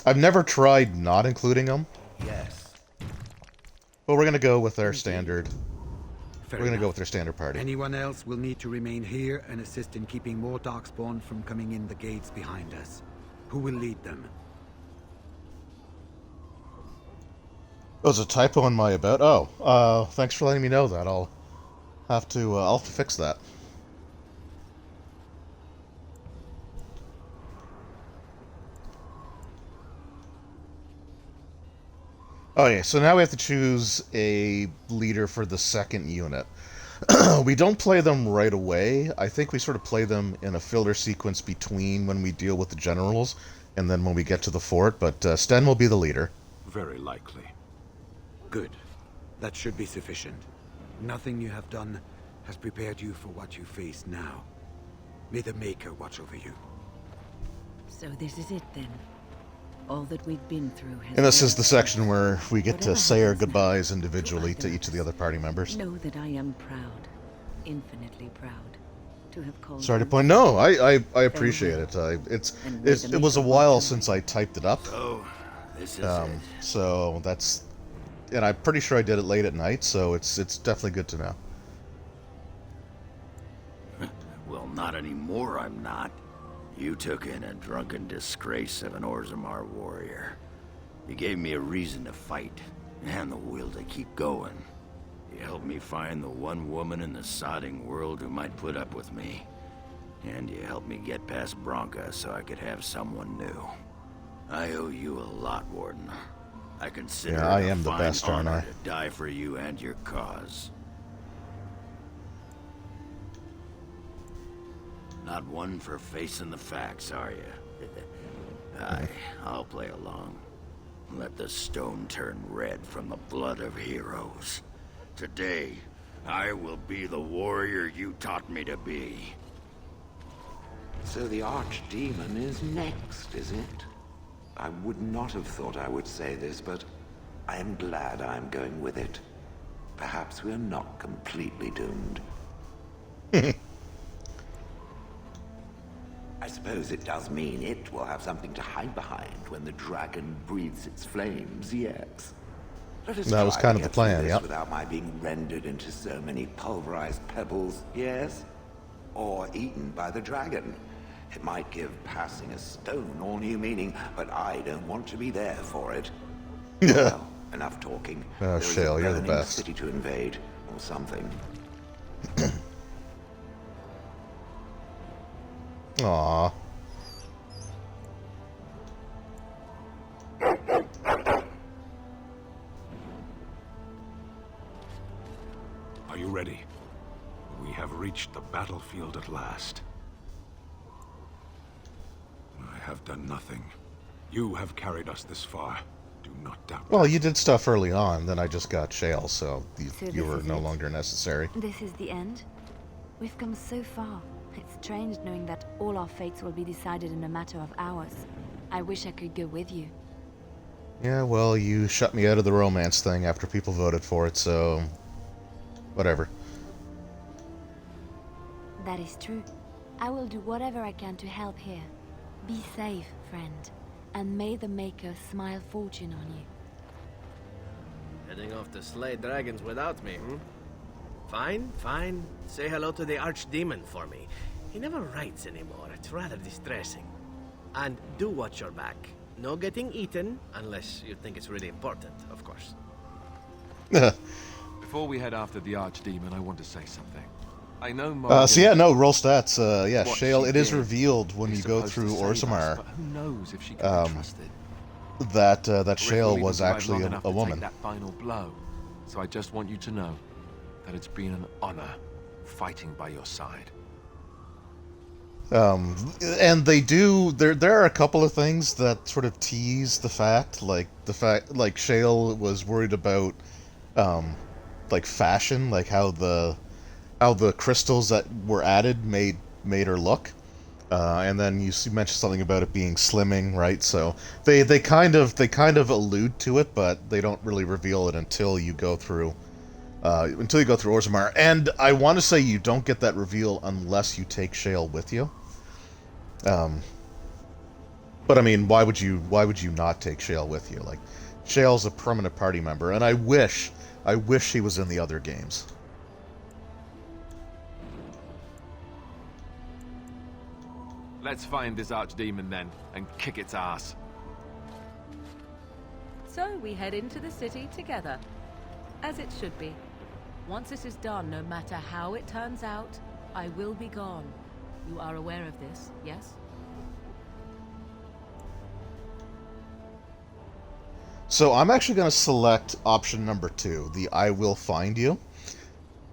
I've never tried not including him. Yes. But we're going to go with our standard. Fair We're going to go enough. with our standard party. Anyone else will need to remain here and assist in keeping more Darkspawn from coming in the gates behind us. Who will lead them? There's a typo in my about. Oh, thanks for letting me know that. I'll have to fix that. Okay, so now we have to choose a leader for the second unit. We don't play them right away. I think we sort of play them in a filler sequence between when we deal with the generals and then when we get to the fort, but Sten will be the leader. Very likely. Good. That should be sufficient. Nothing you have done has prepared you for what you face now. May the Maker watch over you. So this is it then. All that we've been through has... And this is the section where we get to say our goodbyes individually to each of the other party members. Know that I am proud, infinitely proud, to have called... Sorry to point... No, I appreciate it. It was a while since I typed it up. Oh, this is it. So that's... And I'm pretty sure I did it late at night, so it's definitely good to know. Well, not anymore, I'm not. You took in a drunken disgrace of an Orzammar warrior. You gave me a reason to fight, and the will to keep going. You helped me find the one woman in the sodding world who might put up with me. And you helped me get past Bronca so I could have someone new. I owe you a lot, Warden. I consider I it a am the fine best, aren't honor I? to die for you and your cause. Not one for facing the facts, are you? I'll play along. Let the stone turn red from the blood of heroes. Today, I will be the warrior you taught me to be. So the Archdemon is next, is it? I would not have thought I would say this, but I am glad I'm going with it. Perhaps we're not completely doomed. I suppose it does mean it will have something to hide behind when the dragon breathes its flames, yes. Let us that was kind of the plan, yeah. Without my being rendered into so many pulverized pebbles, yes? Or eaten by the dragon. It might give passing a stone all new meaning, but I don't want to be there for it. Well, enough talking. Oh, Shale, you're the best. City to invade, or something. Aww. Are you ready? We have reached the battlefield at last. I have done nothing. You have carried us this far. Do not doubt. Well, you did stuff early on, then I just got Shale, so you were no longer necessary. This is the end? We've come so far. It's strange knowing that all our fates will be decided in a matter of hours. I wish I could go with you. Yeah, well, you shut me out of the romance thing after people voted for it, so... whatever. That is true. I will do whatever I can to help here. Be safe, friend. And may the Maker smile fortune on you. Heading off to slay dragons without me, hmm? Fine, fine. Say hello to the Archdemon for me. He never writes anymore. It's rather distressing. And do watch your back. No getting eaten, unless you think it's really important, of course. Before we head after the Archdemon, I want to say something. I know Morgan... so yeah, no, roll stats. Yeah, Shale, it is revealed when you go through Orzammar. Who knows if she can be trusted? That Shale was actually a woman. That final blow. So I just want you to know that it's been an honor fighting by your side. And they do. There are a couple of things that sort of tease the fact, like Shale was worried about, like fashion, like how the crystals that were added made her look, and then you mentioned something about it being slimming, right? So they kind of allude to it, but they don't really reveal it until you go through Orzammar. And I want to say you don't get that reveal unless you take Shale with you. But I mean, why would you not take Shale with you? Like, Shale's a permanent party member, and I wish he was in the other games. Let's find this Archdemon then, and kick its ass. So we head into the city together, as it should be. Once this is done, no matter how it turns out, I will be gone. You are aware of this, yes? So I'm actually going to select option number 2, the I will find you,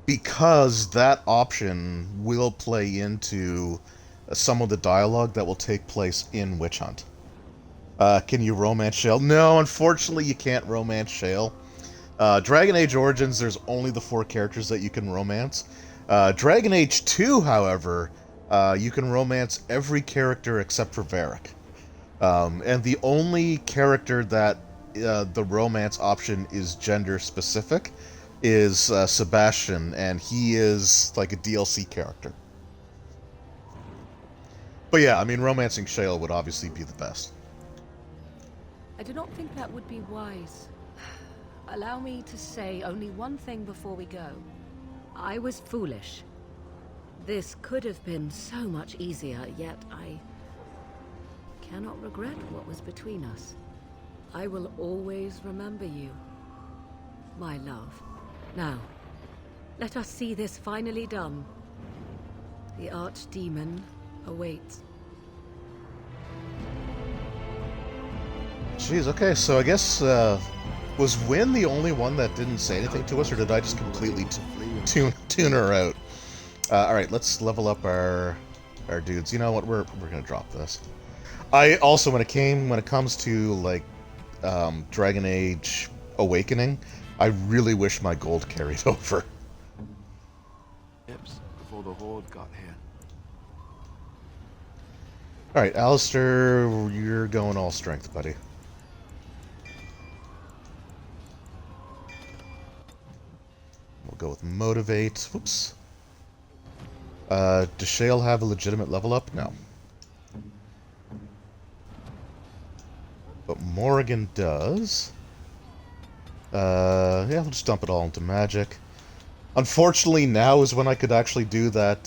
because that option will play into some of the dialogue that will take place in Witch Hunt. Can you romance Shale? No, unfortunately you can't romance Shale. Dragon Age Origins, there's only the 4 characters that you can romance. Dragon Age 2, however, you can romance every character except for Varric. And the only character that the romance option is gender specific is Sebastian, and he is like a DLC character. But yeah, I mean, romancing Shale would obviously be the best. I do not think that would be wise. Allow me to say only one thing before we go. I was foolish. This could have been so much easier, yet I cannot regret what was between us. I will always remember you, my love. Now, let us see this finally done. The Archdemon awaits. Jeez, okay, so I guess, was Wynn the only one that didn't say anything to us, or did I just completely tune her out? Alright, let's level up our dudes. You know what, we're gonna drop this. I also, when it comes to, like, Dragon Age Awakening, I really wish my gold carried over. Yips, before the Horde got here. Alright, Alistair, you're going all strength, buddy. We'll go with Motivate. Whoops. Does Shale have a legitimate level up? No. But Morrigan does. Yeah, we'll just dump it all into magic. Unfortunately, now is when I could actually do that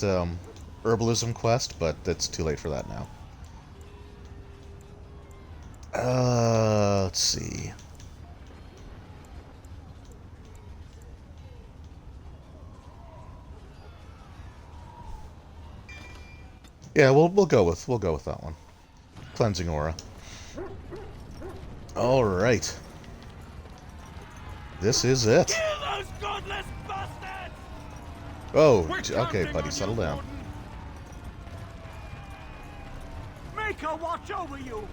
herbalism quest, but it's too late for that now. Let's see. Yeah, we'll go with that one. Cleansing aura. All right. This is it. Kill those godless bastards! Oh, okay, buddy, settle down. Make her watch over you.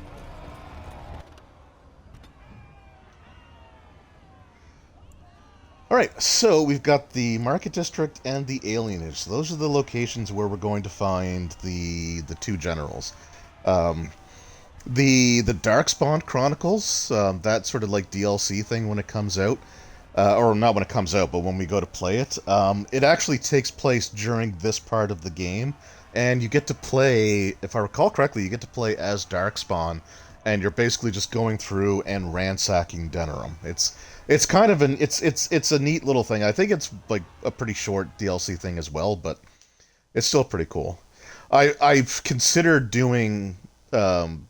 Alright, so we've got the Market District and the Alienage. So those are the locations where we're going to find the two generals. The Darkspawn Chronicles, that sort of like DLC thing when it comes out, or not when it comes out, but when we go to play it, it actually takes place during this part of the game, and you get to play, if I recall correctly, you get to play as Darkspawn, and you're basically just going through and ransacking Denerim. It's kind of it's a neat little thing. I think it's like a pretty short DLC thing as well, but it's still pretty cool. I've considered doing Darkspawn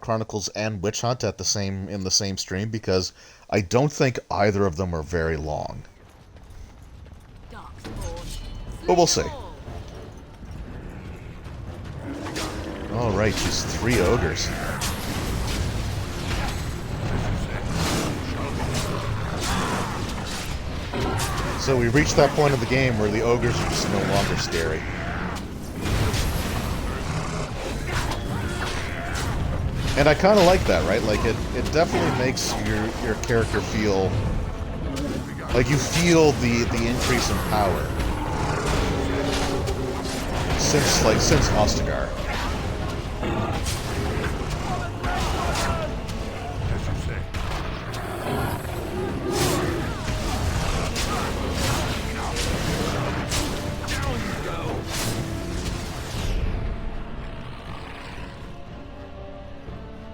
Chronicles and Witch Hunt in the same stream because I don't think either of them are very long. But we'll see. All right, just 3 ogres. So we reached that point of the game where the ogres are just no longer scary. And I kind of like that, right? Like, it definitely makes your character feel... like, you feel the increase in power. Since Ostagar.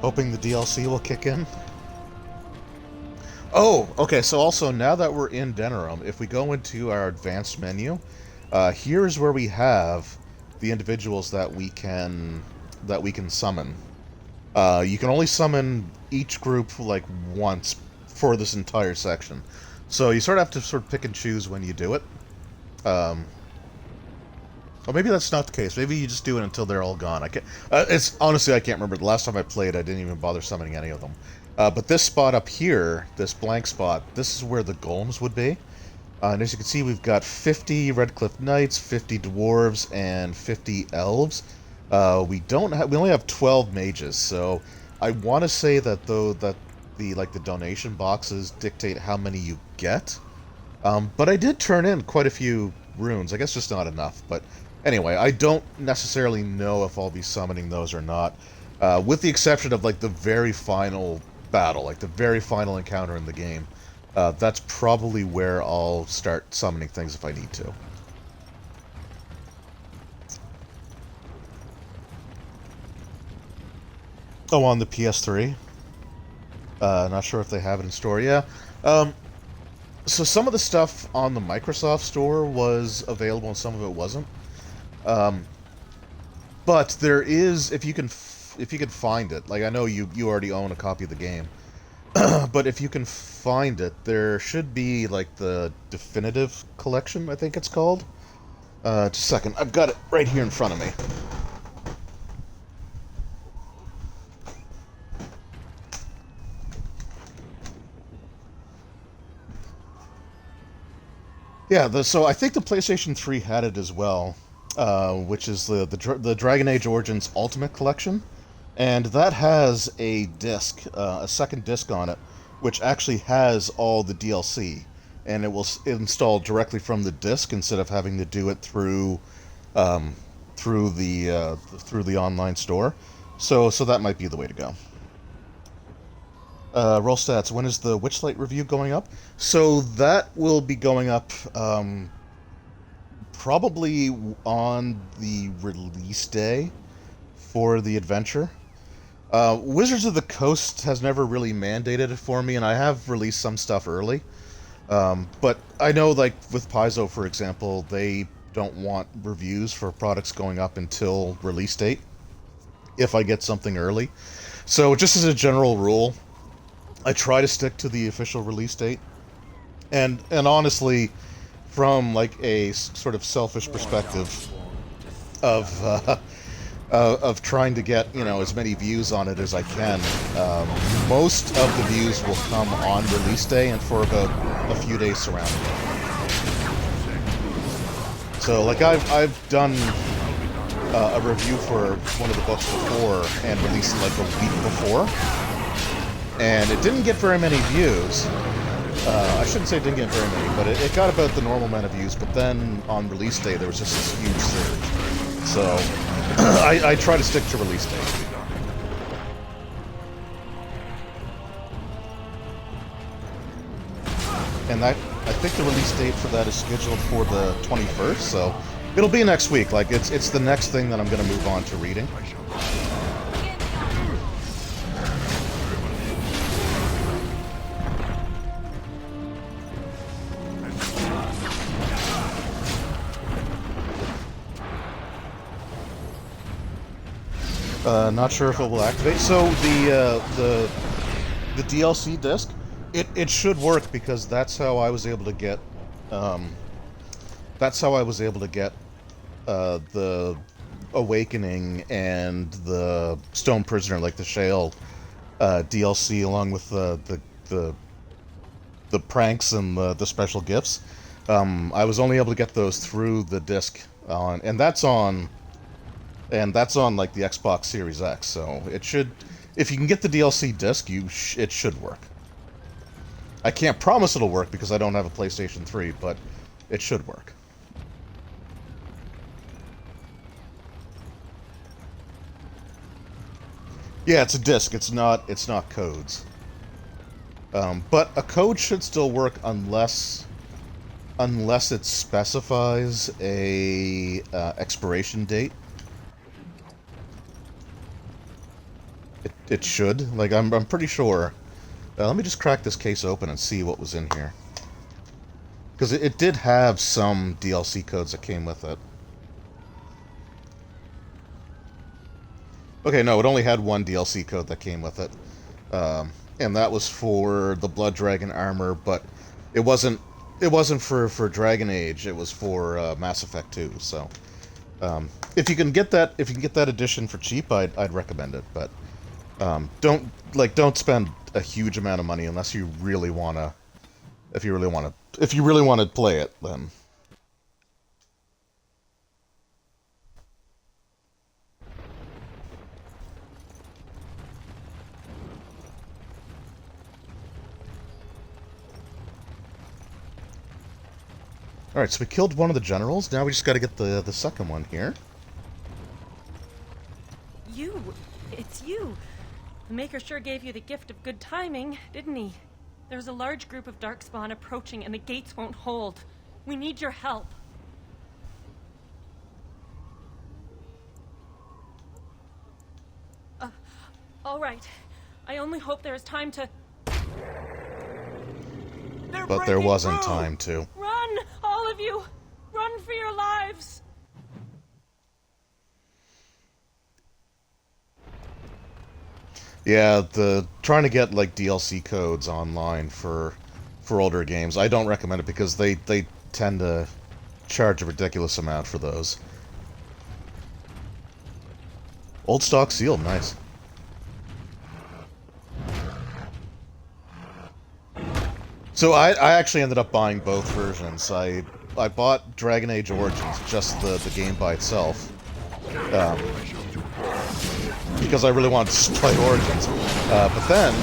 Hoping the DLC will kick in. Oh, okay, so also, now that we're in Denerim, if we go into our advanced menu, here's where we have the individuals that we can summon. You can only summon each group, like, once for this entire section. So you sort of have to sort of pick and choose when you do it. Or maybe that's not the case. Maybe you just do it until they're all gone. Honestly, I can't remember. The last time I played, I didn't even bother summoning any of them. But this spot up here, this blank spot, this is where the golems would be. And as you can see, we've got 50 Redcliffe Knights, 50 Dwarves, and 50 Elves. We only have 12 mages, so I want to say that the donation boxes dictate how many you get. But I did turn in quite a few runes. I guess just not enough, but anyway, I don't necessarily know if I'll be summoning those or not, with the exception of, like, the very final battle, like the very final encounter in the game. That's probably where I'll start summoning things if I need to. Oh, on the PS3? Not sure if they have it in store. Yeah. So some of the stuff on the Microsoft Store was available and some of it wasn't. But there is, if you can find it, like, I know you already own a copy of the game, but if you can find it, there should be, like, the definitive collection, I think it's called. Just a second, I've got it right here in front of me. Yeah, so I think the PlayStation 3 had it as well, which is the Dragon Age Origins Ultimate Collection, and that has a disc, a second disc on it, which actually has all the DLC, and it will install directly from the disc instead of having to do it through through the online store. So that might be the way to go. Roll stats. When is the Witchlight review going up? So that will be going up probably on the release day for the adventure. Wizards of the Coast has never really mandated it for me, and I have released some stuff early. But I know, like, with Paizo, for example, they don't want reviews for products going up until release date, if I get something early. So, just as a general rule, I try to stick to the official release date. And honestly, from, like, a sort of selfish perspective of trying to get, you know, as many views on it as I can, most of the views will come on release day and for about a few days surrounding it. So, like, I've done a review for one of the books before and released it like a week before, and it didn't get very many views. I shouldn't say it didn't get very many, but it got about the normal amount of views, but then on release day there was just this huge surge. So I try to stick to release date. And I think the release date for that is scheduled for the 21st, so it'll be next week. Like, it's the next thing that I'm going to move on to reading. Not sure if it will activate. So the DLC disc, it should work, because that's how I was able to get the Awakening and the Stone Prisoner, like the Shale DLC, along with the pranks and the special gifts. I was only able to get those through the disc and that's on like the Xbox Series X, so it should, if you can get the DLC disc, it should work. I can't promise it'll work because I don't have a PlayStation 3, but it should work. Yeah, it's a disc. It's not codes. But a code should still work unless it specifies a expiration date. It should. Like, I'm pretty sure. Let me just crack this case open and see what was in here. Because it did have some DLC codes that came with it. Okay, no, it only had one DLC code that came with it. And that was for the Blood Dragon armor, but it wasn't for Dragon Age, it was for Mass Effect 2, so if you can get that edition for cheap, I'd recommend it, but don't spend a huge amount of money unless you really want to. If you really want to play it, then. Alright, so we killed one of the generals. Now we just got to get the second one here. It's you. The Maker sure gave you the gift of good timing, didn't he? There's a large group of Darkspawn approaching and the gates won't hold. We need your help. All right. I only hope there is time to... But there wasn't time to. Run! All of you! Run for your lives! Yeah, trying to get like DLC codes online for older games, I don't recommend it because they tend to charge a ridiculous amount for those. Old stock seal, nice. So I actually ended up buying both versions. I bought Dragon Age Origins, just the game by itself. Because I really wanted to play Origins. But then,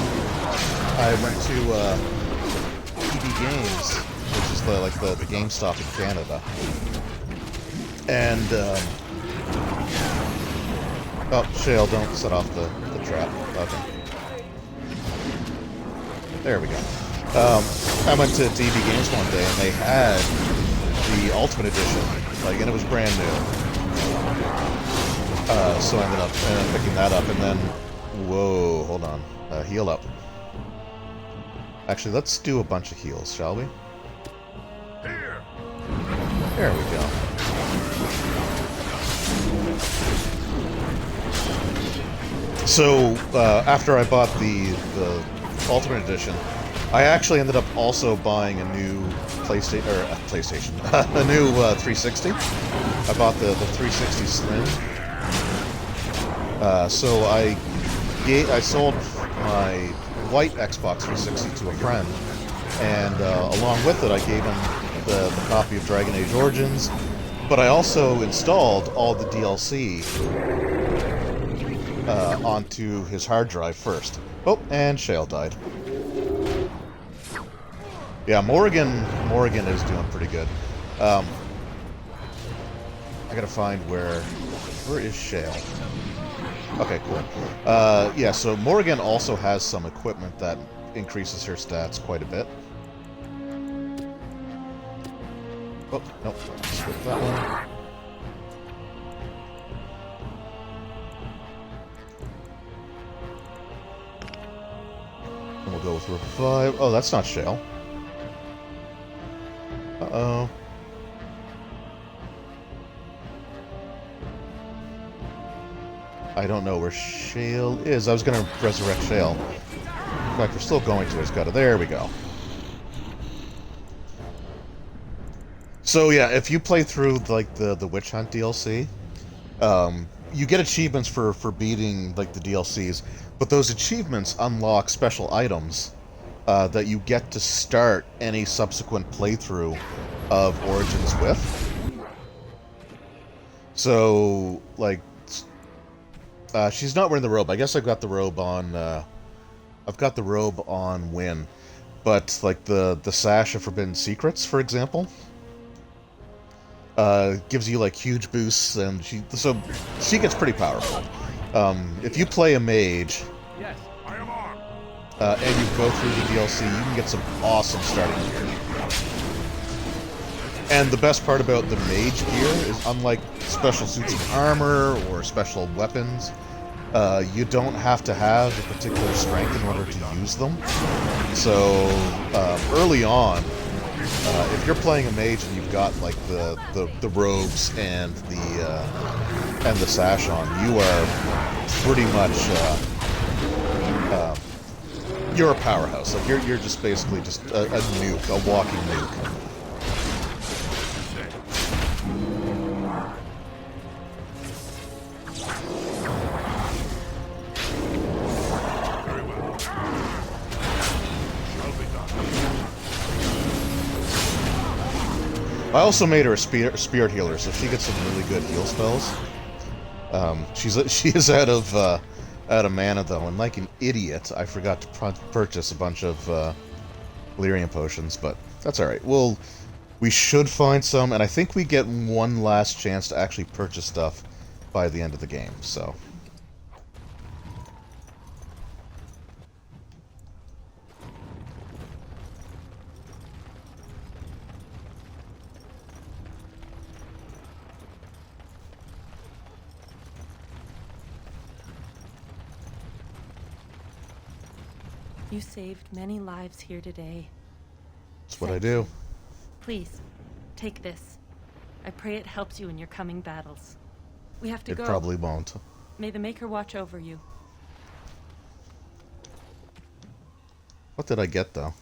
I went to EB Games, which is the GameStop in Canada. And Oh, Shale, don't set off the trap. Okay. There we go. I went to DB Games one day, and they had the Ultimate Edition, like, and it was brand new. So I ended up picking that up, and then... Whoa, hold on. Heal up. Actually, let's do a bunch of heals, shall we? Here. There we go. So, after I bought the Ultimate Edition, I actually ended up also buying a new PlayStation, a new 360. I bought the 360 Slim. So I sold my white Xbox 360 to a friend, and along with it I gave him the copy of Dragon Age Origins, but I also installed all the DLC onto his hard drive first. Oh, and Shale died. Yeah, Morrigan is doing pretty good. I gotta find where is Shale? Okay, cool. Yeah, so Morrigan also has some equipment that increases her stats quite a bit. Oh, nope. Skip that one. And we'll go with Revive. Oh, that's not Shale. Uh-oh. I don't know where Shale is. I was going to resurrect Shale. In fact, we're still going to. It's got to. There we go. So yeah, if you play through like the Witch Hunt DLC, you get achievements for beating like the DLCs, but those achievements unlock special items that you get to start any subsequent playthrough of Origins with. So like. She's not wearing the robe. I guess I've got the robe on. I've got the robe on Win, but like the Sash of Forbidden Secrets, for example, gives you like huge boosts, and she gets pretty powerful. If you play a mage, yes, I am armed. And you go through the DLC, you can get some awesome starting gear. And the best part about the mage gear is, unlike special suits of armor or special weapons, you don't have to have a particular strength in order to use them. So early on, if you're playing a mage and you've got like the robes and the sash on, you are pretty much you're a powerhouse. Like you're just basically just a nuke, a walking nuke. I also made her a spirit healer, so she gets some really good heal spells. She is out of mana though, and like an idiot, I forgot to purchase a bunch of Lyrium potions, but that's all right. We should find some, and I think we get one last chance to actually purchase stuff by the end of the game. So. You saved many lives here today. That's what I do. Please, take this. I pray it helps you in your coming battles. We have to go. It probably won't. May the Maker watch over you. What did I get, though?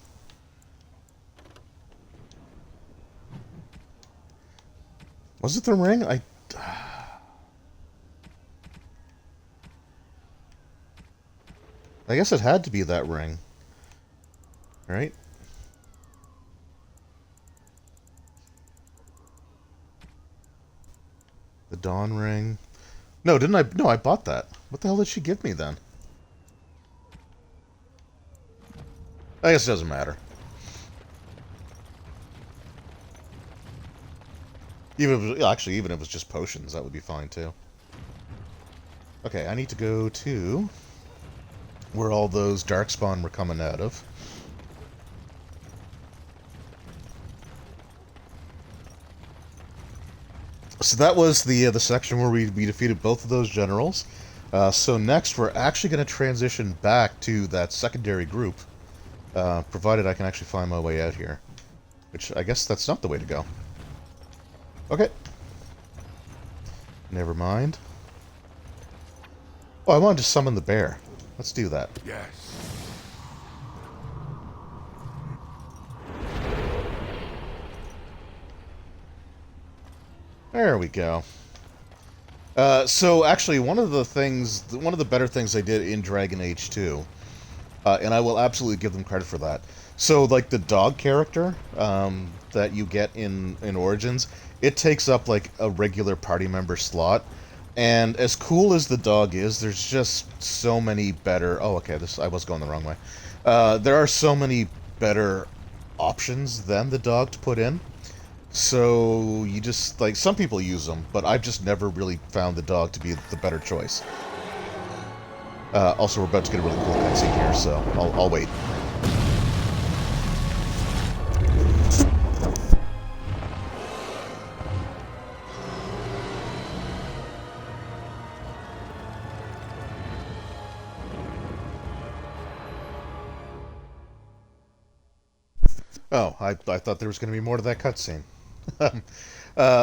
Was it the ring? I guess it had to be that ring. Right? The Dawn ring. No, didn't I? No, I bought that. What the hell did she give me then? I guess it doesn't matter. Even if it was just potions, that would be fine too. Okay, I need to go to where all those Darkspawn were coming out of. So that was the section where we defeated both of those generals. So next we're actually going to transition back to that secondary group, provided I can actually find my way out here. Which, I guess that's not the way to go. Okay. Never mind. Oh, I wanted to summon the bear. Let's do that. Yes. There we go. So actually, one of the better things they did in Dragon Age 2, and I will absolutely give them credit for that. So, like, the dog character that you get in Origins, it takes up, like, a regular party member slot. And as cool as the dog is, there's just so many better... Oh, okay, I was going the wrong way. There are so many better options than the dog to put in. So, you just... Like, some people use them, but I've just never really found the dog to be the better choice. Also, we're about to get a really cool cutscene here, so I'll wait. Oh, I thought there was going to be more to that cutscene.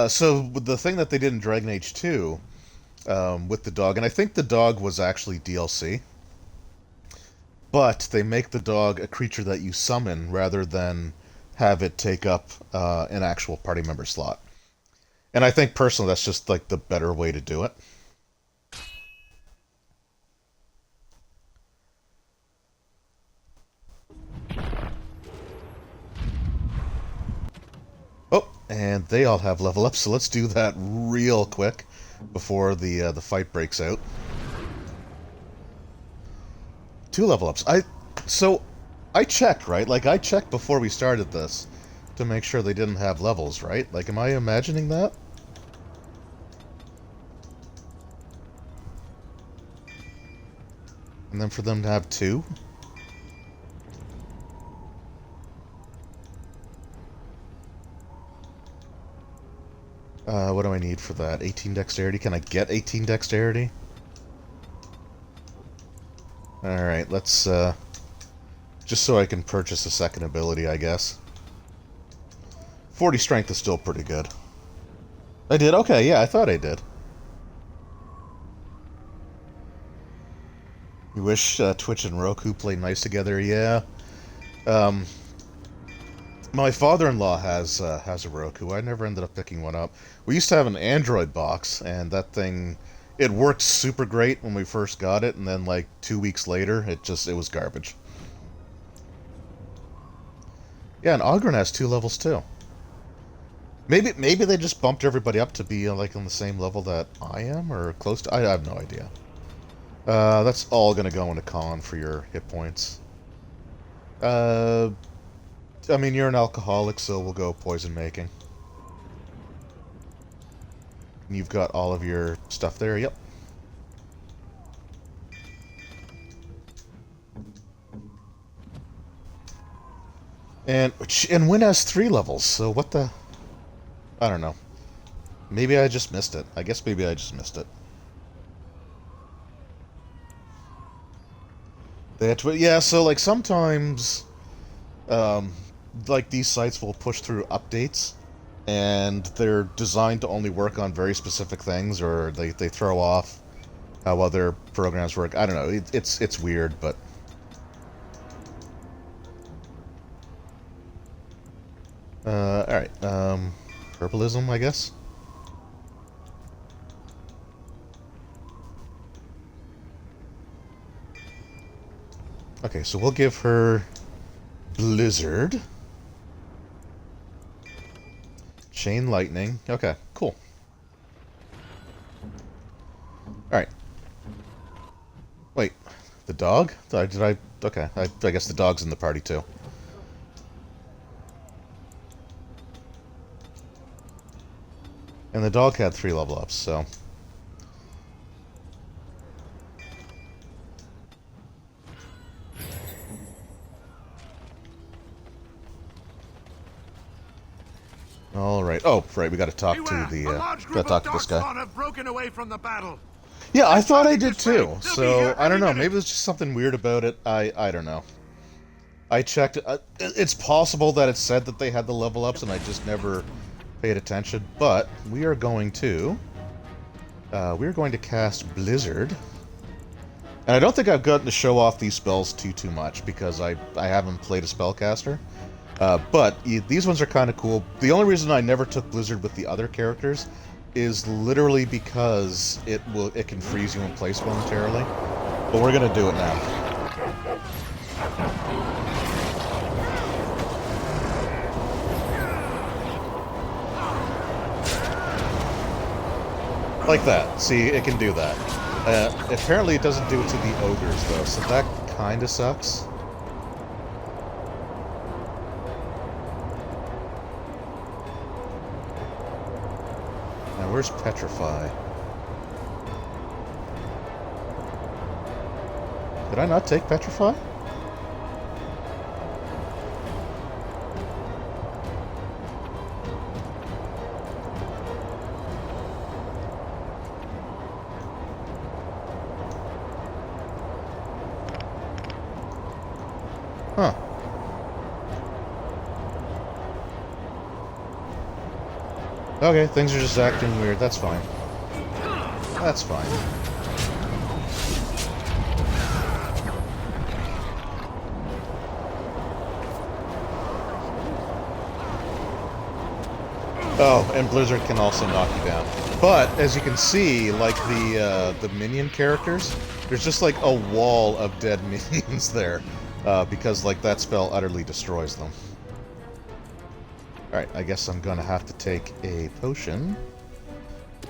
So, the thing that they did in Dragon Age 2 with the dog, and I think the dog was actually DLC, but they make the dog a creature that you summon rather than have it take up an actual party member slot. And I think, personally, that's just, like, the better way to do it. Oh, and they all have level ups, so let's do that real quick before the fight breaks out. 2 level ups. So I checked, right? Like, I checked before we started this to make sure they didn't have levels, right? Like, am I imagining that? And then for them to have 2? What do I need for that? 18 dexterity? Can I get 18 dexterity? Alright, let's, just so I can purchase a second ability, I guess. 40 strength is still pretty good. I did? Okay, yeah, I thought I did. You wish Twitch and Roku played nice together? Yeah. My father-in-law has a Roku. I never ended up picking one up. We used to have an Android box, and that thing, it worked super great when we first got it, and then like 2 weeks later, it was garbage. Yeah, and Ogren has 2 levels too. Maybe they just bumped everybody up to be like on the same level that I am, or close to. I have no idea. That's all gonna go into con for your hit points. I mean, you're an alcoholic, so we'll go poison making. You've got all of your stuff there, yep. And Wynn has 3 levels, so what the... I don't know. Maybe I just missed it. I guess maybe I just missed it. They had to... Yeah, so, like, sometimes... like, these sites will push through updates, and they're designed to only work on very specific things, or they throw off how other programs work. I don't know. It's weird, but... Alright. Herbalism, I guess? Okay, so we'll give her Blizzard. Chain Lightning. Okay, cool. Alright. Wait, the dog? Okay, I guess the dog's in the party too. And the dog had 3 level ups, so... All right. Oh, right. We got to talk to the. Got to talk to this guy. Have broken away from the battle. Yeah, I thought I did too. So I don't know. Maybe there's just something weird about it. I don't know. I checked. It's possible that it said that they had the level ups, and I just never paid attention. But we are going to. We're going to cast Blizzard. And I don't think I've gotten to show off these spells too much, because I haven't played a spellcaster. But these ones are kind of cool. The only reason I never took Blizzard with the other characters is literally because it can freeze you in place momentarily. But we're gonna do it now. Like that. See, it can do that. Apparently it doesn't do it to the ogres, though, so that kinda sucks. Now, where's Petrify? Did I not take Petrify? Huh. Okay, things are just acting weird. That's fine. That's fine. Oh, and Blizzard can also knock you down. But, as you can see, like the minion characters, there's just like a wall of dead minions there. Because, like, that spell utterly destroys them. Alright, I guess I'm gonna have to take a potion.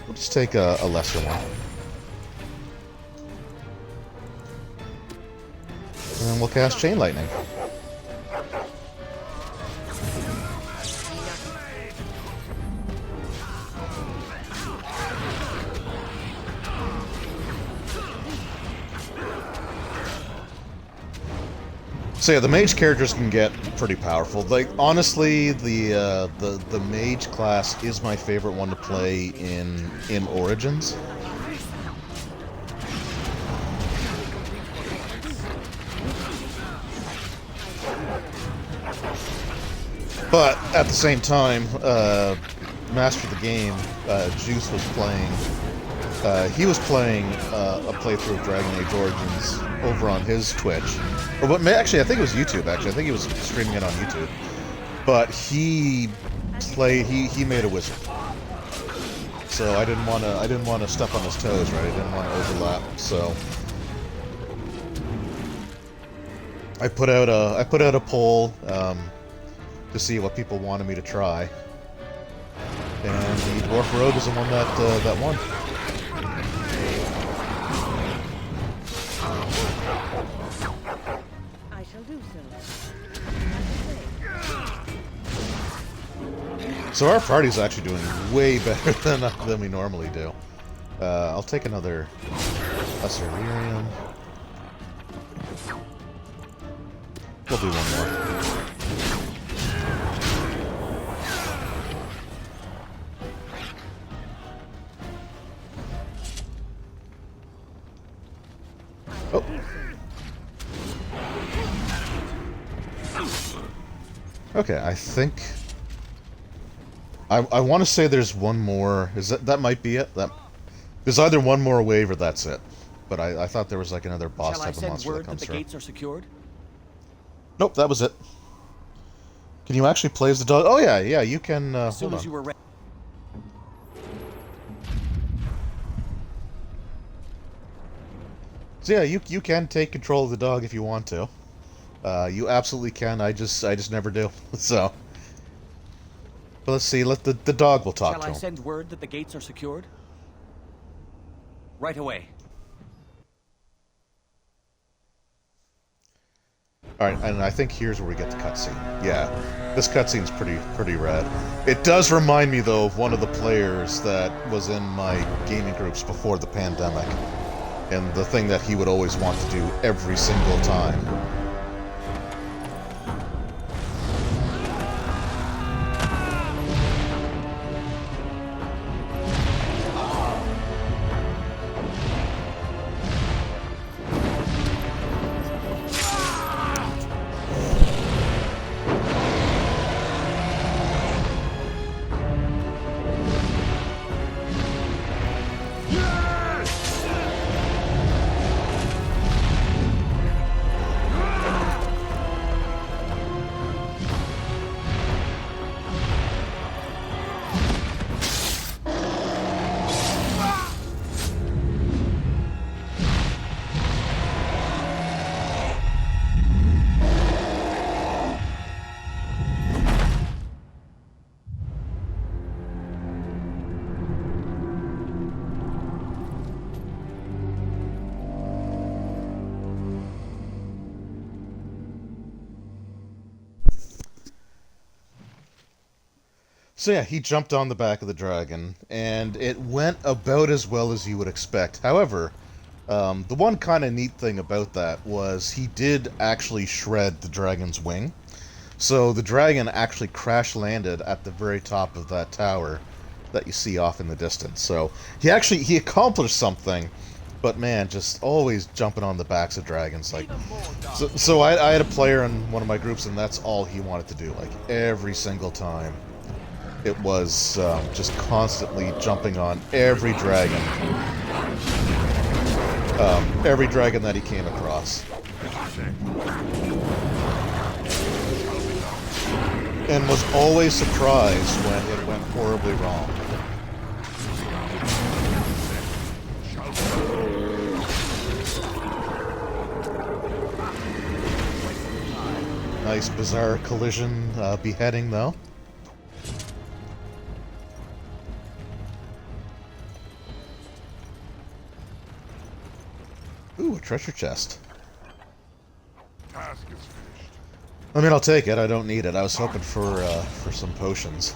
We'll just take a lesser one. And then we'll cast Chain Lightning. So yeah, the mage characters can get pretty powerful. Like, honestly, the mage class is my favorite one to play in Origins. But at the same time, Master of the Game, Juice was playing. He was playing a playthrough of Dragon Age Origins over on his Twitch. Or what? Actually, I think it was YouTube. Actually, I think he was streaming it on YouTube. But he played. He made a wizard. So I didn't want to step on his toes, right? I didn't want to overlap. So I put out a poll to see what people wanted me to try, and the Dwarf Rogue is the one that won. I shall do so. So our party's actually doing way better than we normally do. I'll take another Lesser Lyrium. We'll do one more. Oh. Okay, I think I want to say there's one more. Is that might be it? There's either one more wave or that's it. But I thought there was like another boss type of monster that comes through. The gates are secured? Nope, that was it. Can you actually play as the dog? Oh yeah, you can. As soon as you were ready. So yeah, you can take control of the dog if you want to. You absolutely can. I just never do. So, but let's see. Let the dog will talk to him. Shall I send word that the gates are secured? Right away. All right, and I think here's where we get the cutscene. Yeah, this cutscene's pretty rad. It does remind me though of one of the players that was in my gaming groups before the pandemic, and the thing that he would always want to do every single time. So yeah, he jumped on the back of the dragon, and it went about as well as you would expect. However, the one kind of neat thing about that was he did actually shred the dragon's wing. So the dragon actually crash landed at the very top of that tower that you see off in the distance. So he accomplished something, but man, just always jumping on the backs of dragons. Like, so I had a player in one of my groups, and that's all he wanted to do. Like every single time, it was just constantly jumping on every dragon that he came across. And was always surprised when it went horribly wrong. Nice bizarre collision beheading though. Ooh, a treasure chest. Task is finished. I mean, I'll take it. I don't need it. I was hoping for some potions.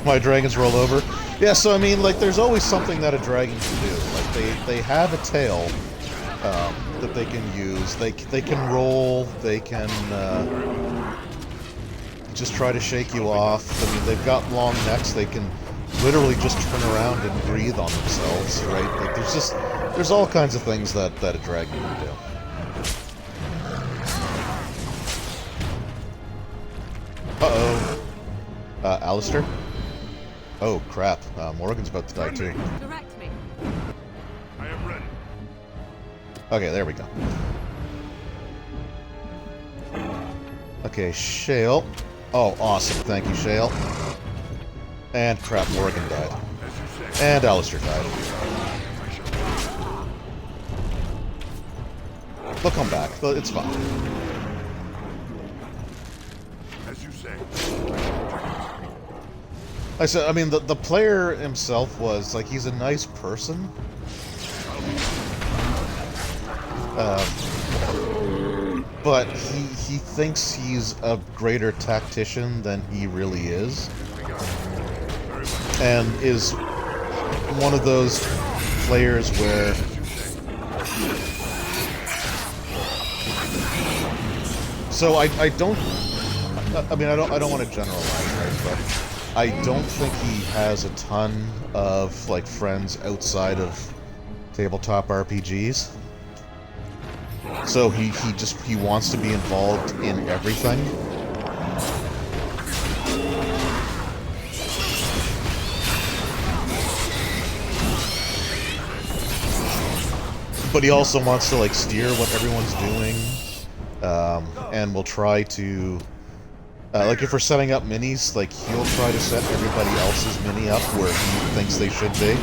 My dragons roll over. Yeah, so I mean, like, there's always something that a dragon can do. Like, they have a tail that they can use. They can roll. They can just try to shake you off. I mean, they've got long necks. They can literally just turn around and breathe on themselves, right? Like, there's all kinds of things that a dragon can do. Uh-oh. Alistair? Oh, crap. Morgan's about to die, too. Direct me. I am ready. Okay, there we go. Okay, Shale. Oh, awesome. Thank you, Shale. And crap, Morgan died. And Alistair died. They'll come back. It's fine. As you say. I said, I mean, the player himself was, like, he's a nice person. But he thinks he's a greater tactician than he really is. And is one of those players where so I don't want to generalize, right? But I don't think he has a ton of like friends outside of tabletop RPGs. So he wants to be involved in everything. But he also wants to like steer what everyone's doing, and will try to, like if we're setting up minis, like he'll try to set everybody else's mini up where he thinks they should be,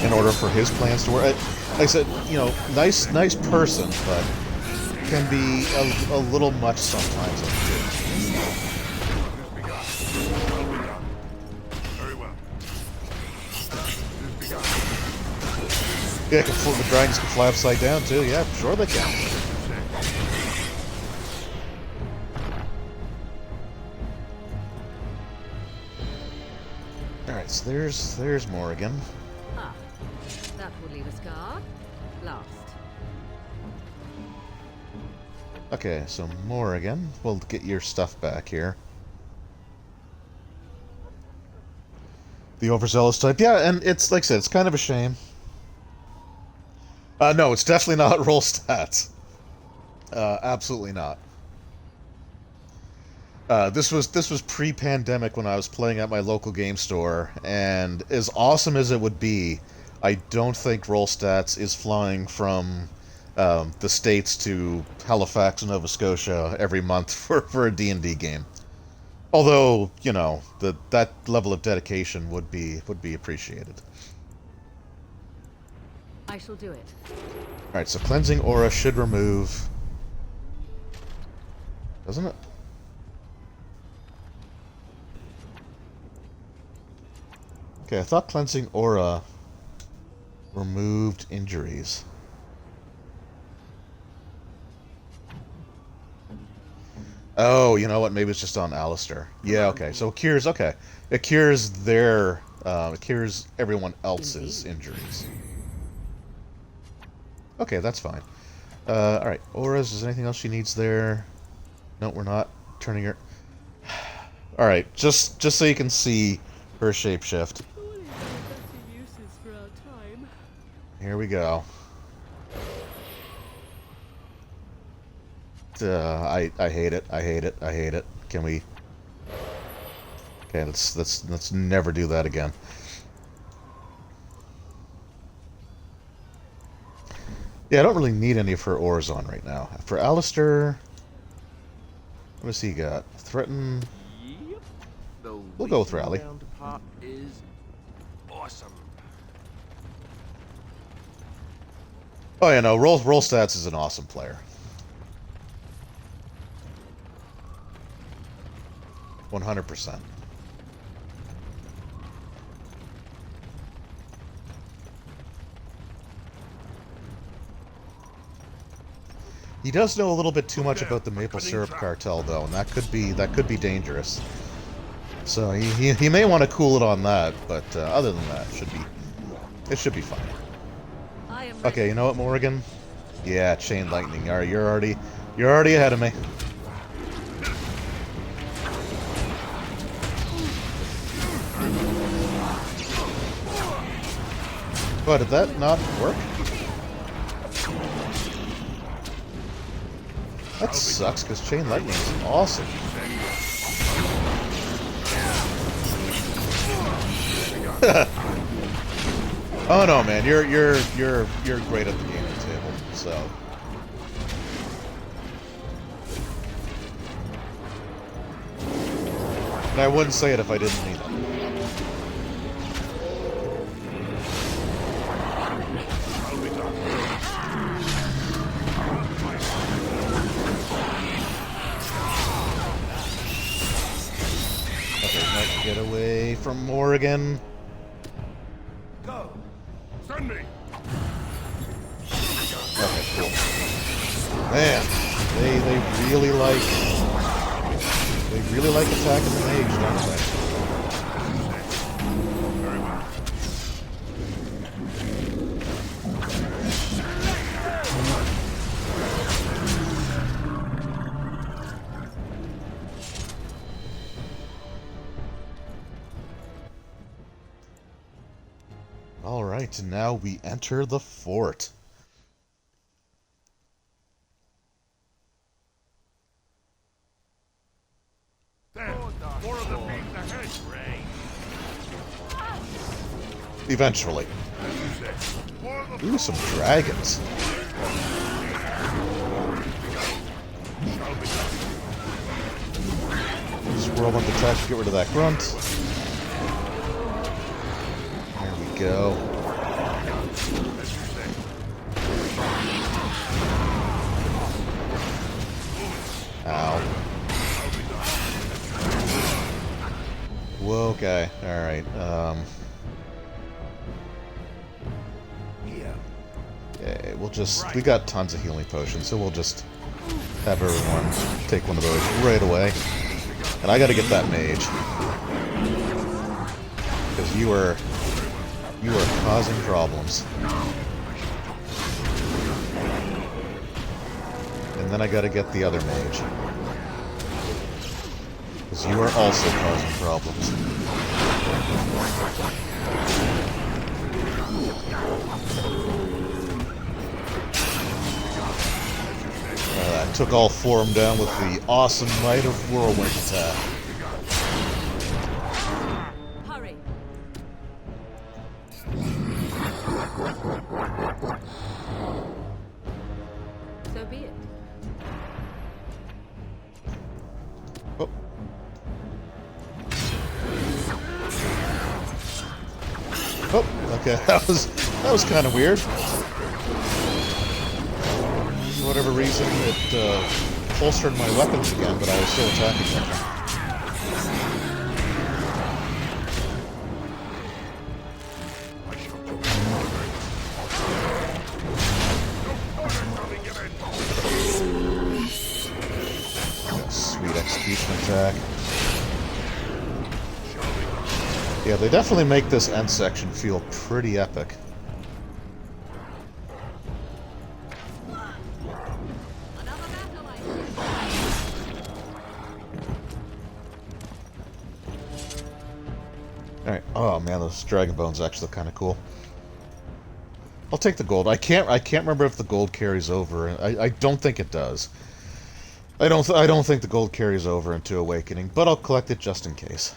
in order for his plans to work. Like I said, you know, nice person, but can be a little much sometimes. Yeah, the dragons can fly upside down too. Yeah, sure they can. All right, so there's Morrigan. Ah, that will leave a scar. Last. Okay, so Morrigan, we'll get your stuff back here. The overzealous type, yeah, and it's like I said, it's kind of a shame. No, it's definitely not roll stats. Absolutely not. This was pre-pandemic when I was playing at my local game store, and as awesome as it would be, I don't think roll stats is flying from the States to Halifax, Nova Scotia every month for a D&D game. Although, you know, that level of dedication would be appreciated. I shall do it. Alright, so Cleansing Aura should remove... Doesn't it? Okay, I thought Cleansing Aura removed injuries. Oh, you know what? Maybe it's just on Alistair. Yeah, okay. So it cures, okay. It cures it cures everyone else's injuries. Okay, that's fine. Alright. Auras, is there anything else she needs there? No, we're not turning her... Alright, just so you can see her shapeshift. Here we go. I hate it. I hate it. I hate it. Can we... Okay, let's never do that again. Yeah, I don't really need any of her ores on right now. For Alistair... What does he got? Threaten... Yep. We'll go with Rally. Is awesome. Oh, yeah, no. Roll Stats is an awesome player. 100%. He does know a little bit too much about the maple syrup cartel, though, and that could be dangerous. So he may want to cool it on that, but other than that, it should be fine. Okay, you know what, Morrigan? Yeah, chain lightning. All right, you're already ahead of me. Oh, did that not work? That sucks, because Chain Lightning is awesome. Oh no, man, you're great at the gaming table, so. And I wouldn't say it if I didn't mean it. Get away from Morrigan. Go. Send me. Okay, cool. Man, they really like attacking the mage, don't they? Very well. Alright, and now we enter the fort. There, more of the beams ahead, Ray. Eventually. Ooh, some dragons. Just whirlwind attack to get rid of that grunt. There we go. Ow. Whoa, okay. Alright, okay, we got tons of healing potions, so we'll just have everyone take one of those right away. And I gotta get that mage. Because you are causing problems. And then I gotta get the other mage. Because you are also causing problems. I took all four of them down with the awesome Might of Whirlwind attack. Hurry. So be it. Oh. Oh, okay, that was kind of weird. For whatever reason, it holstered my weapons again, but I was still attacking them. Yeah, sweet. execution attack. Yeah, they definitely make this end section feel pretty epic. Alright, oh man, those dragon bones actually look kind of cool. I'll take the gold. I can't remember if the gold carries over. I don't think it does. I don't think the gold carries over into Awakening, but I'll collect it just in case.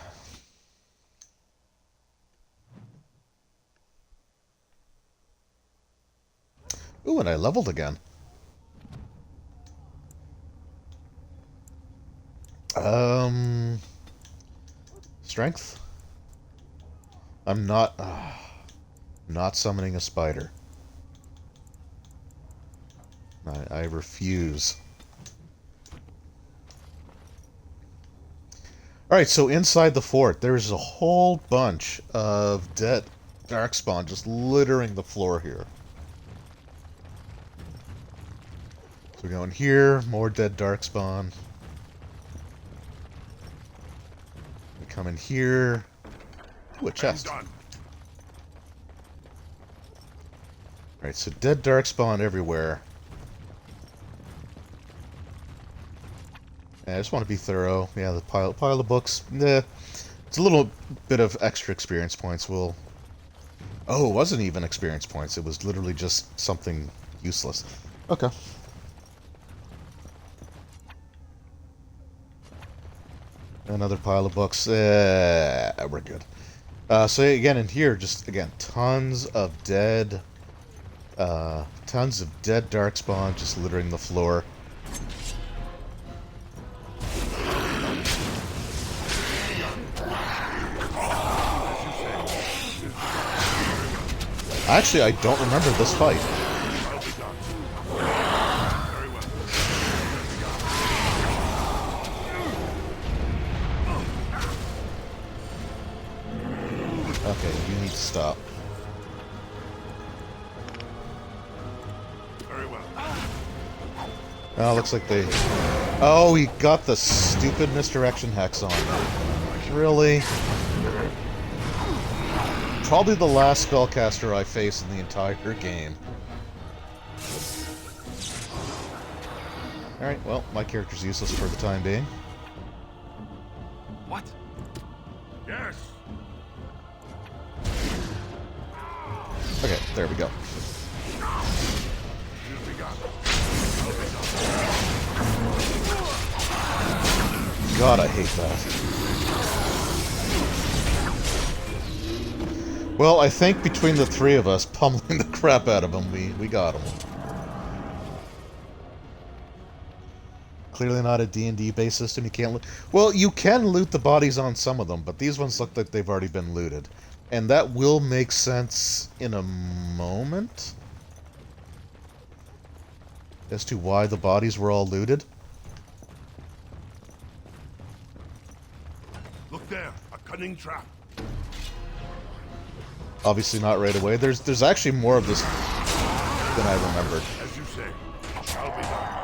Ooh, and I leveled again. Strength? I'm not summoning a spider. I refuse. Alright, so inside the fort, there's a whole bunch of dead Darkspawn just littering the floor here. So we go in here, more dead Darkspawn. We come in here. Ooh, a chest. Alright, so dead Darkspawn everywhere. I just want to be thorough. Yeah, the pile of books. It's a little bit of extra experience points. Oh, it wasn't even experience points. It was literally just something useless. Okay. Another pile of books. We're good. So again, in here, just again, tons of dead Darkspawn just littering the floor. Actually, I don't remember this fight. Okay, you need to stop. Oh, looks like they... Oh, he got the stupid misdirection hex on. Really? Probably the last spellcaster I face in the entire game. Alright, well, my character's useless for the time being. What? Yes. Okay, there we go. God, I hate that. Well, I think between the three of us pummeling the crap out of him, we got him. Clearly not a D&D based system. You can't loot. Well, you can loot the bodies on some of them, but these ones look like they've already been looted. And that will make sense in a moment as to why the bodies were all looted. Look there, a cunning trap. Obviously not right away. There's actually more of this than I remembered. As you say, shall be done.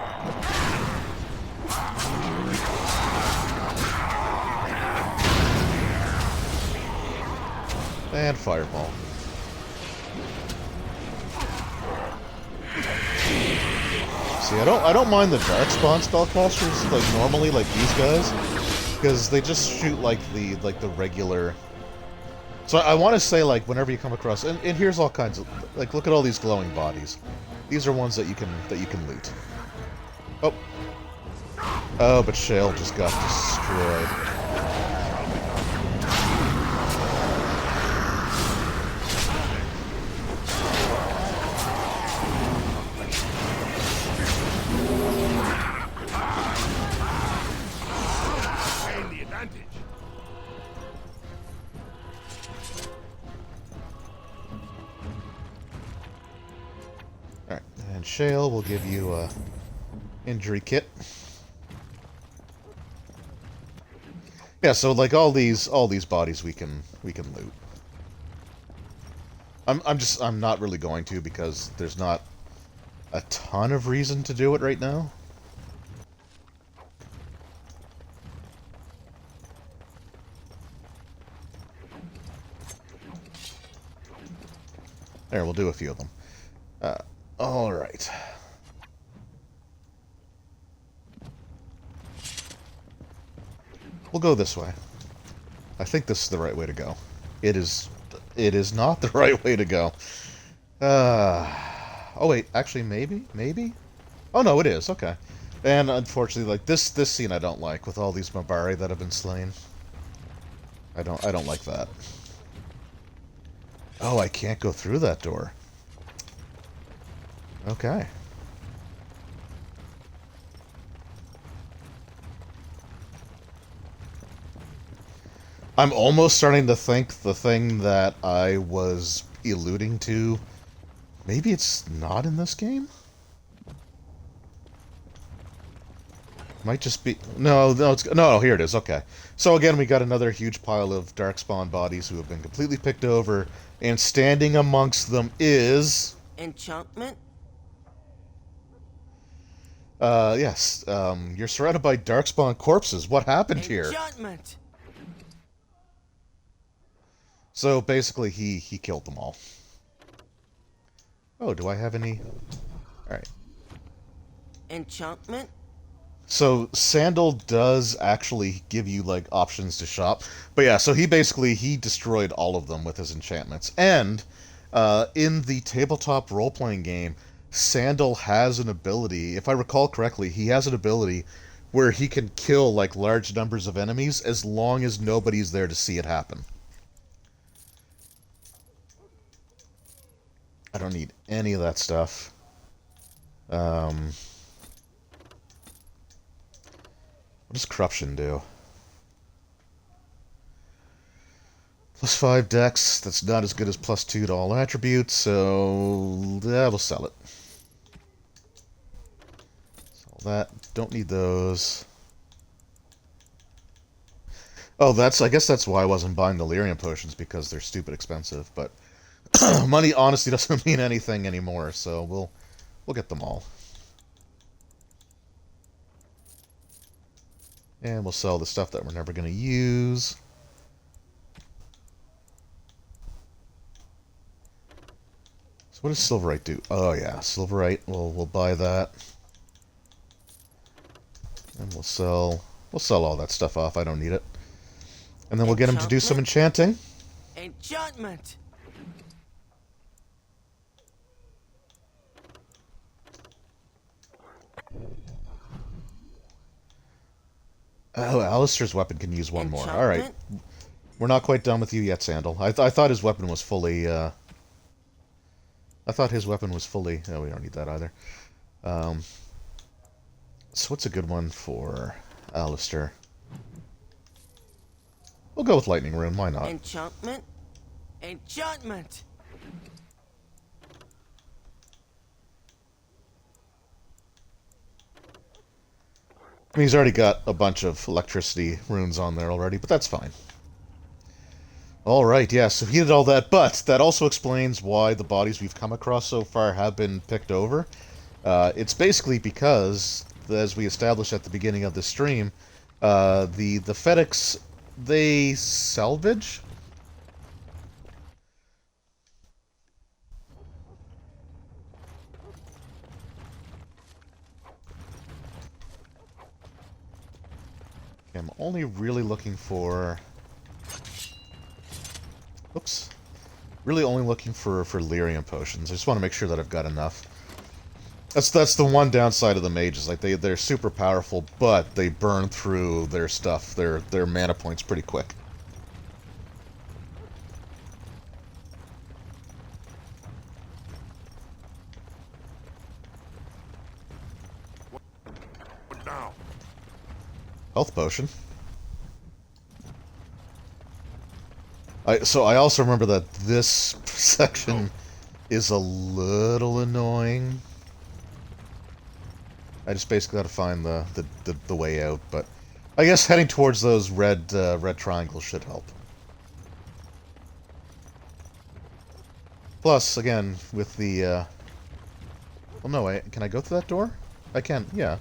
And fireball. See, I don't mind the Darkspawn spellcasters like normally, like these guys, because they just shoot like the regular. So I want to say, like, whenever you come across, and here's all kinds of, like, look at all these glowing bodies. These are ones that you can loot. Oh, oh, but Shale just got destroyed. Shale will give you a injury kit. Yeah, so like all these bodies we can loot. I'm not really going to because there's not a ton of reason to do it right now. There, we'll do a few of them. Alright. We'll go this way. I think this is the right way to go. It is not the right way to go. Oh wait, actually maybe? Oh no, it is, okay. And unfortunately, like this scene I don't like, with all these Mabari that have been slain. I don't like that. Oh, I can't go through that door. Okay. I'm almost starting to think the thing that I was alluding to, maybe it's not in this game? Might just be... No, here it is, okay. So again, we got another huge pile of Darkspawn bodies who have been completely picked over, and standing amongst them is... Enchantment? Yes. You're surrounded by Darkspawn corpses. What happened here? Enchantment! So basically, he killed them all. Oh, do I have any... Alright. Enchantment? So, Sandal does actually give you, like, options to shop. But yeah, so he destroyed all of them with his enchantments. And, in the tabletop role-playing game, Sandal has an ability, if I recall correctly, he has an ability where he can kill, like, large numbers of enemies as long as nobody's there to see it happen. I don't need any of that stuff. What does Corruption do? +5 dex, that's not as good as +2 to all attributes, so... yeah, we'll sell it. Sell that. Don't need those. Oh, I guess that's why I wasn't buying the Lyrium potions, because they're stupid expensive, but... money honestly doesn't mean anything anymore, so we'll get them all. And we'll sell the stuff that we're never going to use. So what does Silverite do? Oh yeah, Silverite, we'll buy that. And we'll sell all that stuff off, I don't need it. And then we'll get him to do some enchanting. Enchantment! Oh, Alistair's weapon can use one more. Alright. We're not quite done with you yet, Sandal. I thought his weapon was fully, I thought his weapon was fully... Oh, we don't need that either. So what's a good one for Alistair? We'll go with Lightning Rune, why not? Enchantment? Enchantment! I mean, he's already got a bunch of electricity runes on there already, but that's fine. Alright, yeah, so he did all that, but that also explains why the bodies we've come across so far have been picked over. It's basically because, as we established at the beginning of the stream, the Fetics, they salvage? I'm only really looking for... Oops. Really only looking for Lyrium potions. I just want to make sure that I've got enough. That's the one downside of the mages. Like, they're super powerful, but they burn through their stuff, their mana points pretty quick. What now? Health potion. So I also remember that this section is a little annoying. I just basically got to find the way out, but I guess heading towards those red triangles should help. Plus, again, with the well, no, can I go through that door? I can, yeah.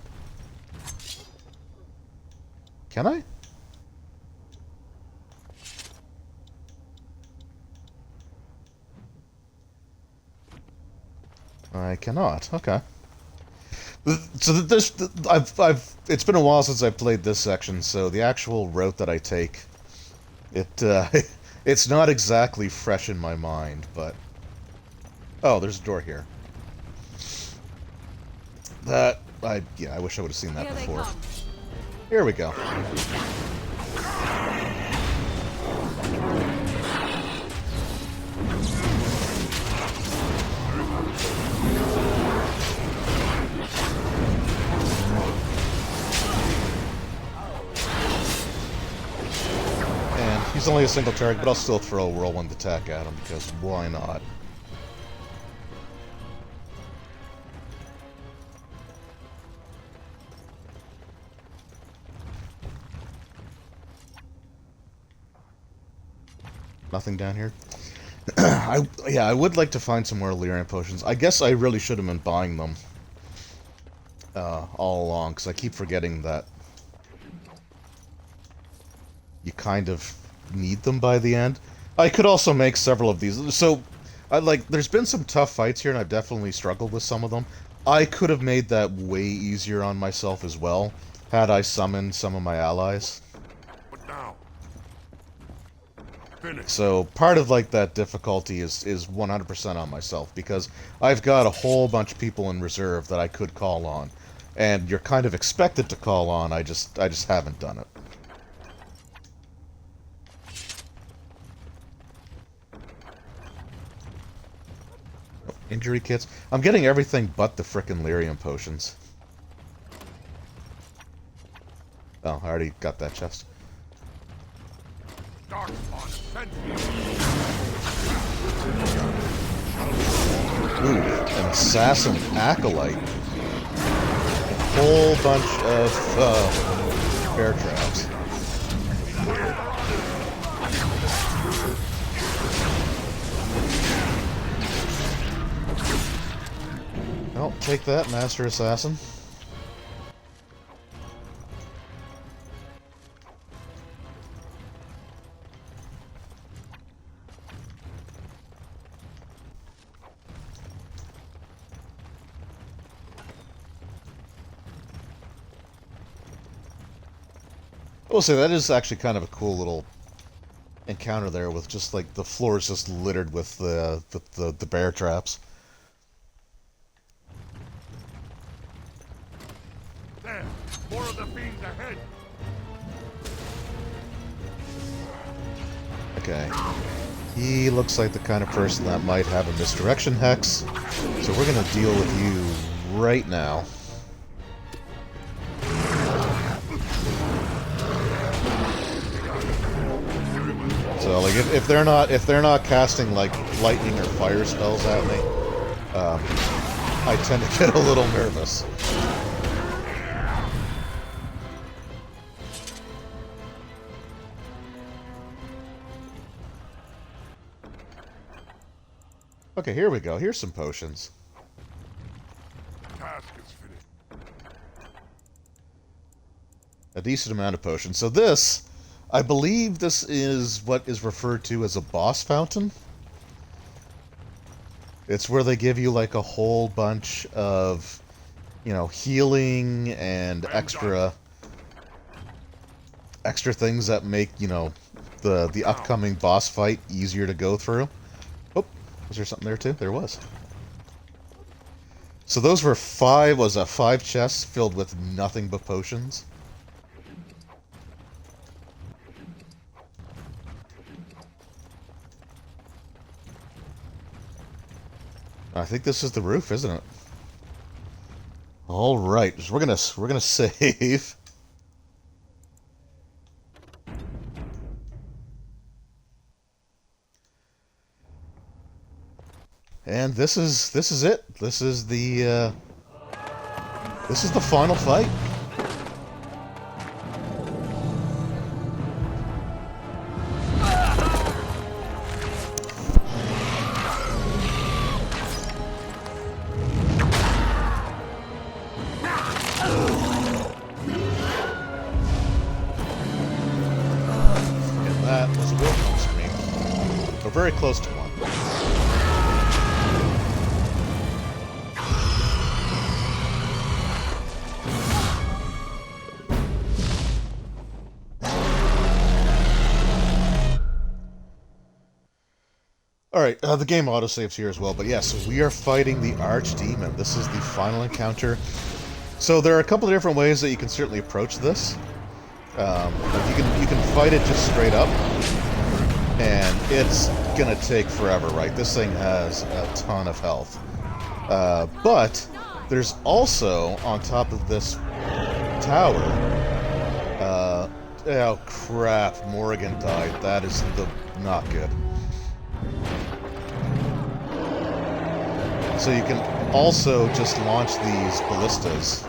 Can I? I cannot. Okay. So this, it's been a while since I played this section, so the actual route that I take, it's not exactly fresh in my mind, but... Oh, there's a door here. I wish I would have seen that before. Here we go. And he's only a single target, but I'll still throw a whirlwind attack at him, because why not? Nothing down here? I would like to find some more Lyrian potions. I guess I really should have been buying them all along, because I keep forgetting that you kind of need them by the end. I could also make several of these. So, there's been some tough fights here, and I've definitely struggled with some of them. I could have made that way easier on myself as well, had I summoned some of my allies. So part of that difficulty is 100% on myself, because I've got a whole bunch of people in reserve that I could call on, and you're kind of expected to call on. I just haven't done it. Oh, injury kits. I'm getting everything but the frickin' Lyrium potions. Oh, I already got that chest. Ooh, an assassin acolyte. A whole bunch of bear traps. Well, take that, Master Assassin. I will say that is actually kind of a cool little encounter there, with just the floor is just littered with the bear traps. There, more of the fiends ahead. Okay, he looks like the kind of person that might have a misdirection hex, so we're gonna deal with you right now. So if they're not casting lightning or fire spells at me, I tend to get a little nervous. Okay, here we go. Here's some potions. Task is finished. A decent amount of potions. So this, I believe this is what is referred to as a boss fountain. It's where they give you a whole bunch of, healing and extra things that make, the upcoming boss fight easier to go through. Oh, was there something there too? There was. So those were 5 chests filled with nothing but potions. I think this is the roof, isn't it? All right, so we're gonna save. And this is it. This is the final fight. Very close to one. Alright, the game autosaves here as well, but yes, we are fighting the Archdemon. This is the final encounter. So there are a couple of different ways that you can certainly approach this. You can fight it just straight up, and it's gonna take forever, right? This thing has a ton of health. But there's also, on top of this tower, oh crap, Morrigan died. That is not good. So you can also just launch these ballistas.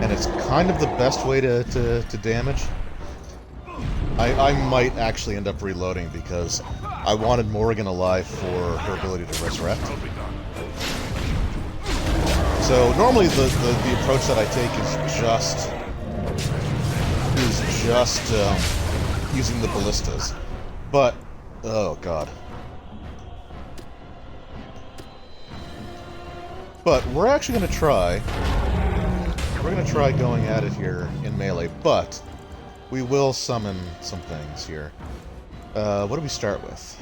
And it's kind of the best way to damage. I might actually end up reloading because I wanted Morrigan alive for her ability to resurrect. So normally the approach that I take is just using the ballistas. But oh god. But we're actually going to try. We're going to try going at it here in melee, but we will summon some things here. What do we start with?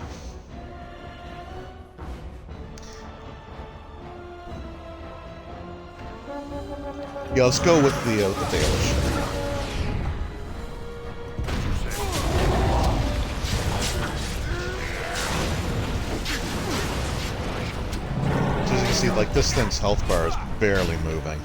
Yeah, let's go with the Baelish. So as you can see, like, this thing's health bar is barely moving.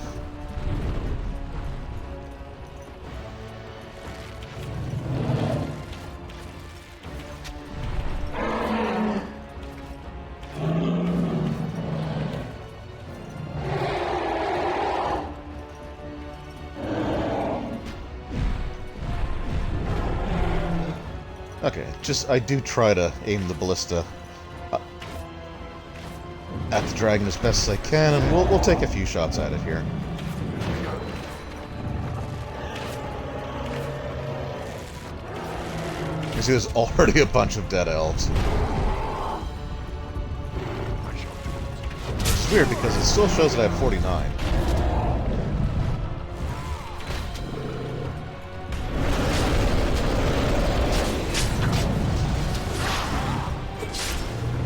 Okay, I do try to aim the ballista at the dragon as best as I can, and we'll take a few shots at it here. You see, there's already a bunch of dead elves. Which is weird because it still shows that I have 49.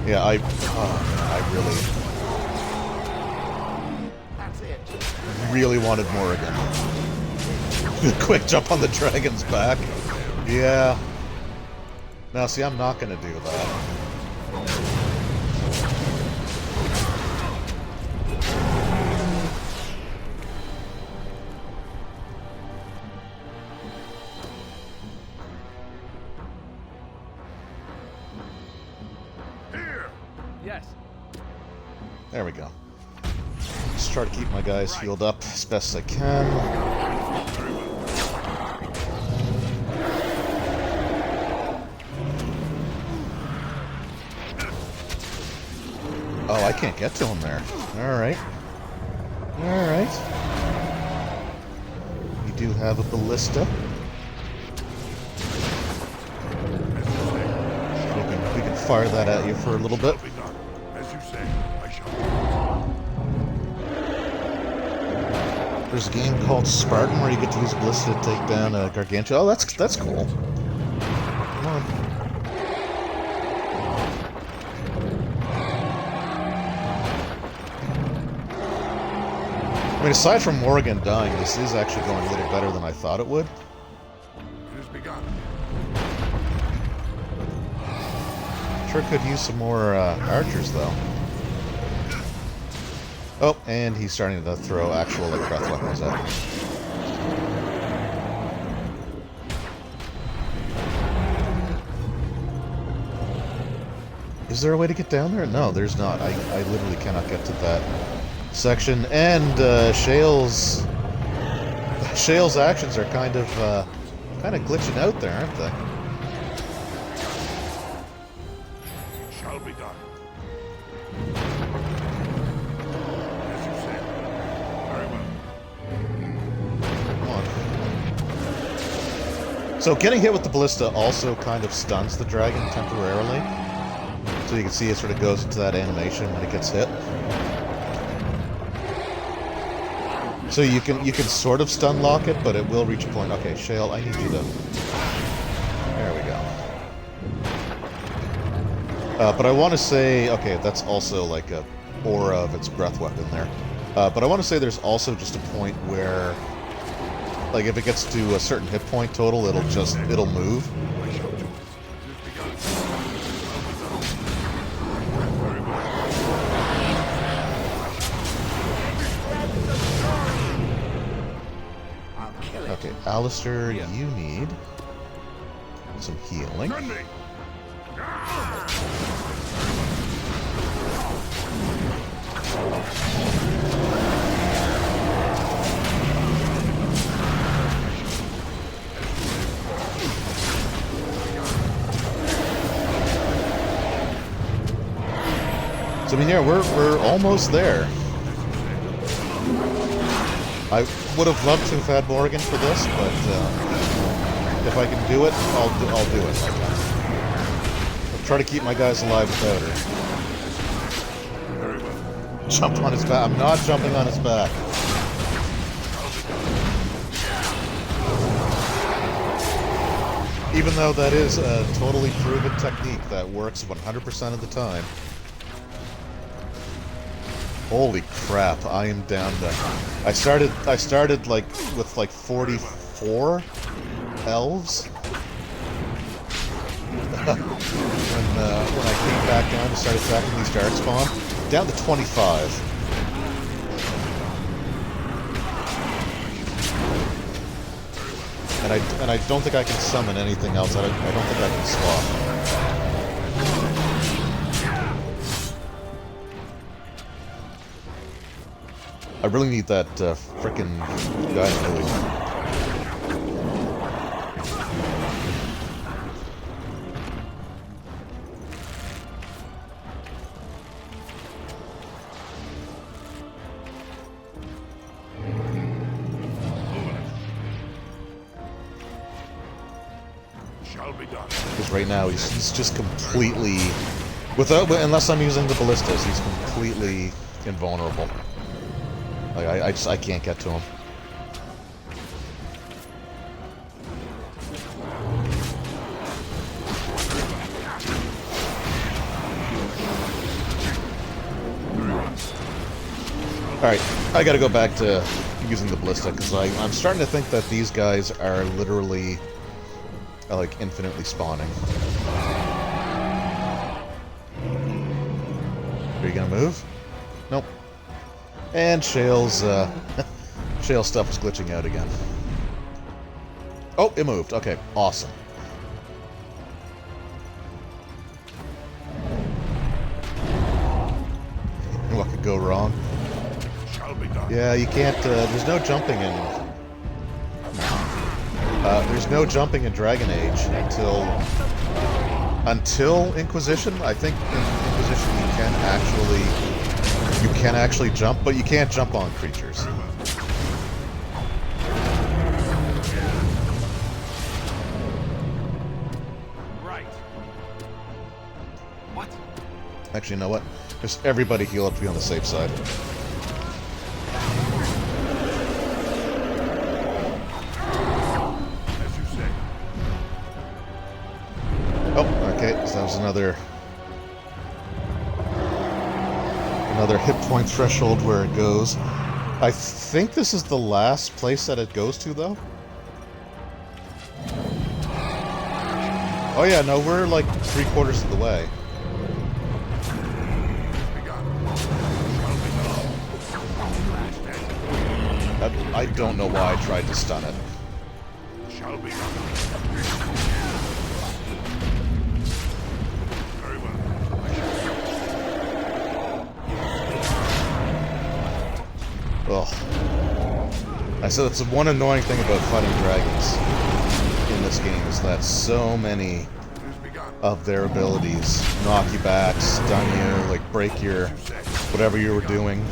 Yeah, I really wanted Morrigan. Quick jump on the dragon's back. Yeah. Now, see, I'm not going to do that. Yes. There we go. Just try to keep my guys healed up as best as I can. Oh, I can't get to him there. Alright. Alright. We do have a ballista. We can fire that at you for a little bit. There's a game called Spartan where you get to use ballista to take down a gargantua. Oh, that's cool. Come on. I mean, aside from Morrigan dying, this is actually going a little better than I thought it would. It has begun. Sure could use some more archers, though. Oh, and he's starting to throw actual, like, breath weapons at me. Is there a way to get down there? No, there's not. I literally cannot get to that section. And Shale's actions are kind of glitching out there, aren't they? Shall be done. So getting hit with the ballista also kind of stuns the dragon temporarily. So you can see it sort of goes into that animation when it gets hit. So you can sort of stun lock it, but it will reach a point. Okay, Shale, I need you to... There we go. But I want to say, okay, that's also like a aura of its breath weapon there. But I want to say there's also just a point where, like, if it gets to a certain hit point total, it'll move. Okay, Alistair, you need some healing. So I mean, yeah, we're almost there. I would have loved to have had Morgan for this, but if I can do it, I'll do it. I'll try to keep my guys alive without her. Jump on his back. I'm not jumping on his back. Even though that is a totally proven technique that works 100% of the time. Holy crap, I am down to... I started like with like 44 elves. when I came back down to start attacking these Darkspawn, down to 25. And I don't think I can summon anything else. I don't think I can swap. I really need that frickin' guy to move. Because right now he's just completely, unless I'm using the ballistas, he's completely invulnerable. Like I can't get to him. Alright, I gotta go back to using the ballista, because I'm starting to think that these guys are literally, like, infinitely spawning. Are you gonna move? Nope. And Shale's, Shale stuff is glitching out again. Oh, it moved. Okay, awesome. What could go wrong? Yeah, you can't, there's no jumping in... there's no jumping in Dragon Age until Inquisition. I think in Inquisition you can actually jump, but you can't jump on creatures. Right. What? Actually, you know what? Just everybody heal up to be on the safe side. Oh, okay, so that was another hit point threshold where it goes. I think this is the last place that it goes to, though. Oh yeah, no, we're like 3/4 of the way. I don't know why I tried to stun it. Shall be. Ugh. I said that's the one annoying thing about fighting dragons in this game, is that so many of their abilities knock you back, stun you, like break your whatever you were doing.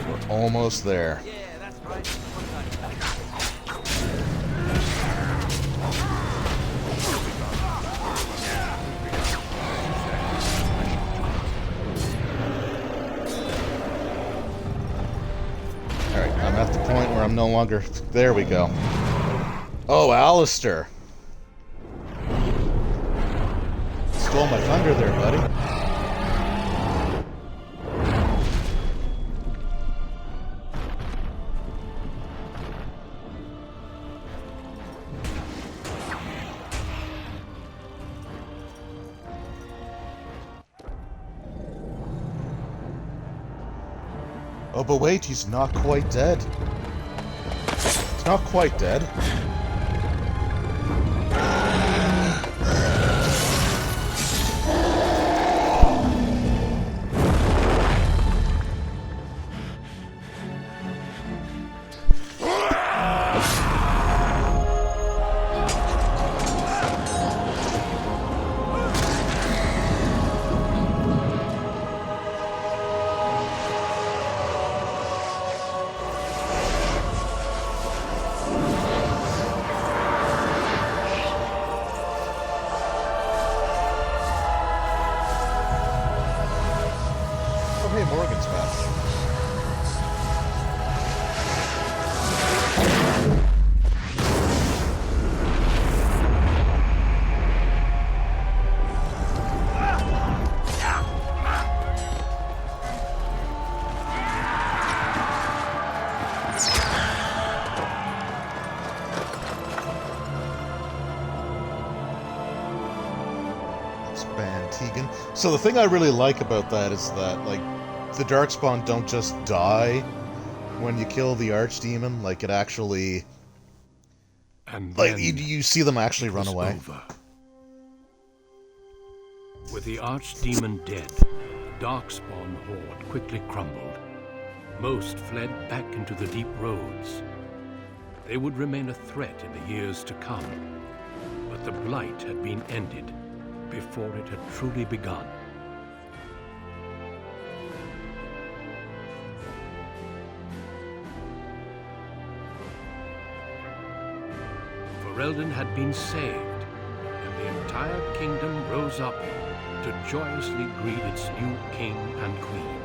We're almost there. I'm at the point where I'm no longer... There we go. Oh, Alistair. Stole my thunder there, buddy. Oh, but wait, he's not quite dead. He's not quite dead. So the thing I really like about that is that, like, the Darkspawn don't just die when you kill the Archdemon. Like, it actually... And like, you see them actually run away. Over. With the Archdemon dead, the Darkspawn horde quickly crumbled. Most fled back into the deep roads. They would remain a threat in the years to come. But the blight had been ended before it had truly begun. Ferelden had been saved, and the entire kingdom rose up to joyously greet its new king and queen.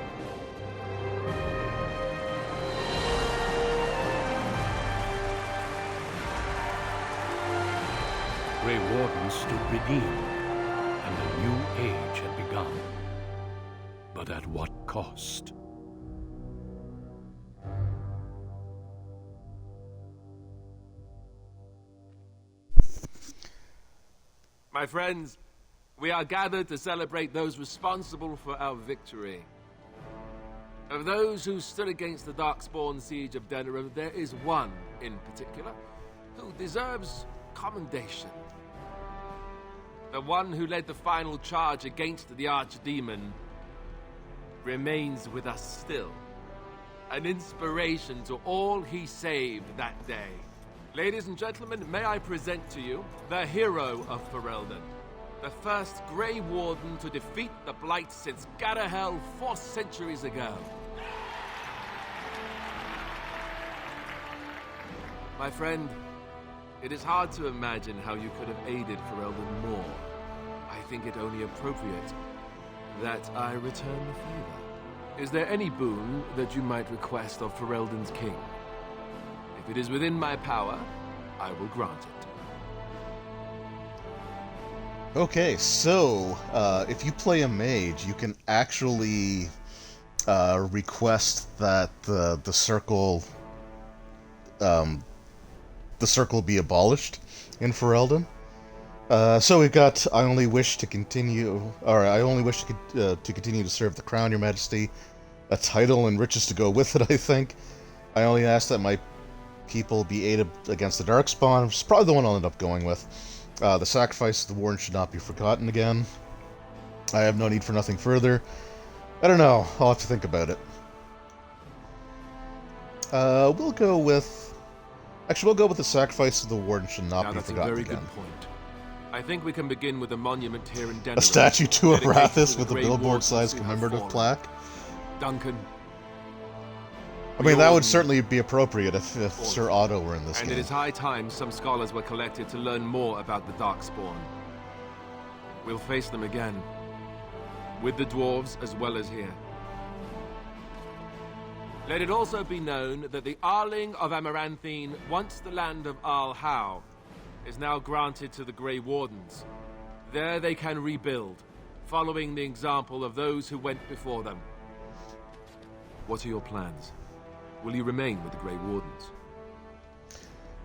Grey Wardens stood redeemed, and a new age had begun. But at what cost? My friends, we are gathered to celebrate those responsible for our victory. Of those who stood against the Darkspawn siege of Denerim, there is one in particular who deserves commendation. The one who led the final charge against the Archdemon remains with us still. An inspiration to all he saved that day. Ladies and gentlemen, may I present to you the hero of Ferelden, the first Grey Warden to defeat the Blight since Garahel 4 centuries ago. My friend, it is hard to imagine how you could have aided Ferelden more. I think it only appropriate that I return the favor. Is there any boon that you might request of Ferelden's king? If it is within my power, I will grant it. Okay, so if you play a mage, you can actually request that the circle be abolished in Ferelden. So we've got I only wish to continue to serve the crown, your majesty. A title and riches to go with it, I think. I only ask that my people be aided against the Darkspawn, which is probably the one I'll end up going with. The sacrifice of the Warden should not be forgotten again. I have no need for nothing further. I don't know. I'll have to think about it. We'll go with the sacrifice of the Warden should not be forgotten again. That's a very good point. I think we can begin with a monument here in Denerim. A statue to Arathis with a billboard-sized commemorative plaque. Duncan. I mean, that would certainly be appropriate if Sir Otto were in this game. And it is high time some scholars were collected to learn more about the Darkspawn. We'll face them again, with the dwarves as well as here. Let it also be known that the Arling of Amaranthine, once the land of Arl Howe, is now granted to the Grey Wardens. There they can rebuild, following the example of those who went before them. What are your plans? Will you remain with the Grey Wardens?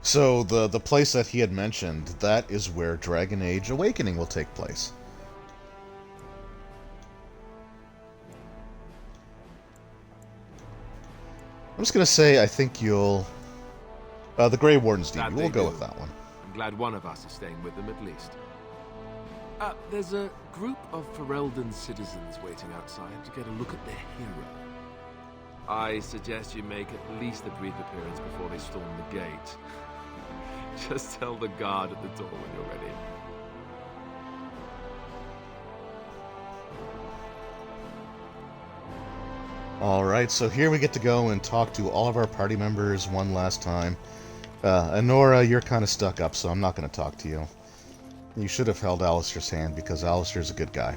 So the place that he had mentioned, that is where Dragon Age Awakening will take place. I'm just gonna say I think you'll the Grey Wardens DB. We'll go with that one. I'm glad one of us is staying with them at least. There's a group of Ferelden citizens waiting outside to get a look at their hero. I suggest you make at least a brief appearance before they storm the gate. Just tell the guard at the door when you're ready. Alright, so here we get to go and talk to all of our party members one last time. Honora, you're kind of stuck up, so I'm not going to talk to you. You should have held Alistair's hand, because Alistair's a good guy.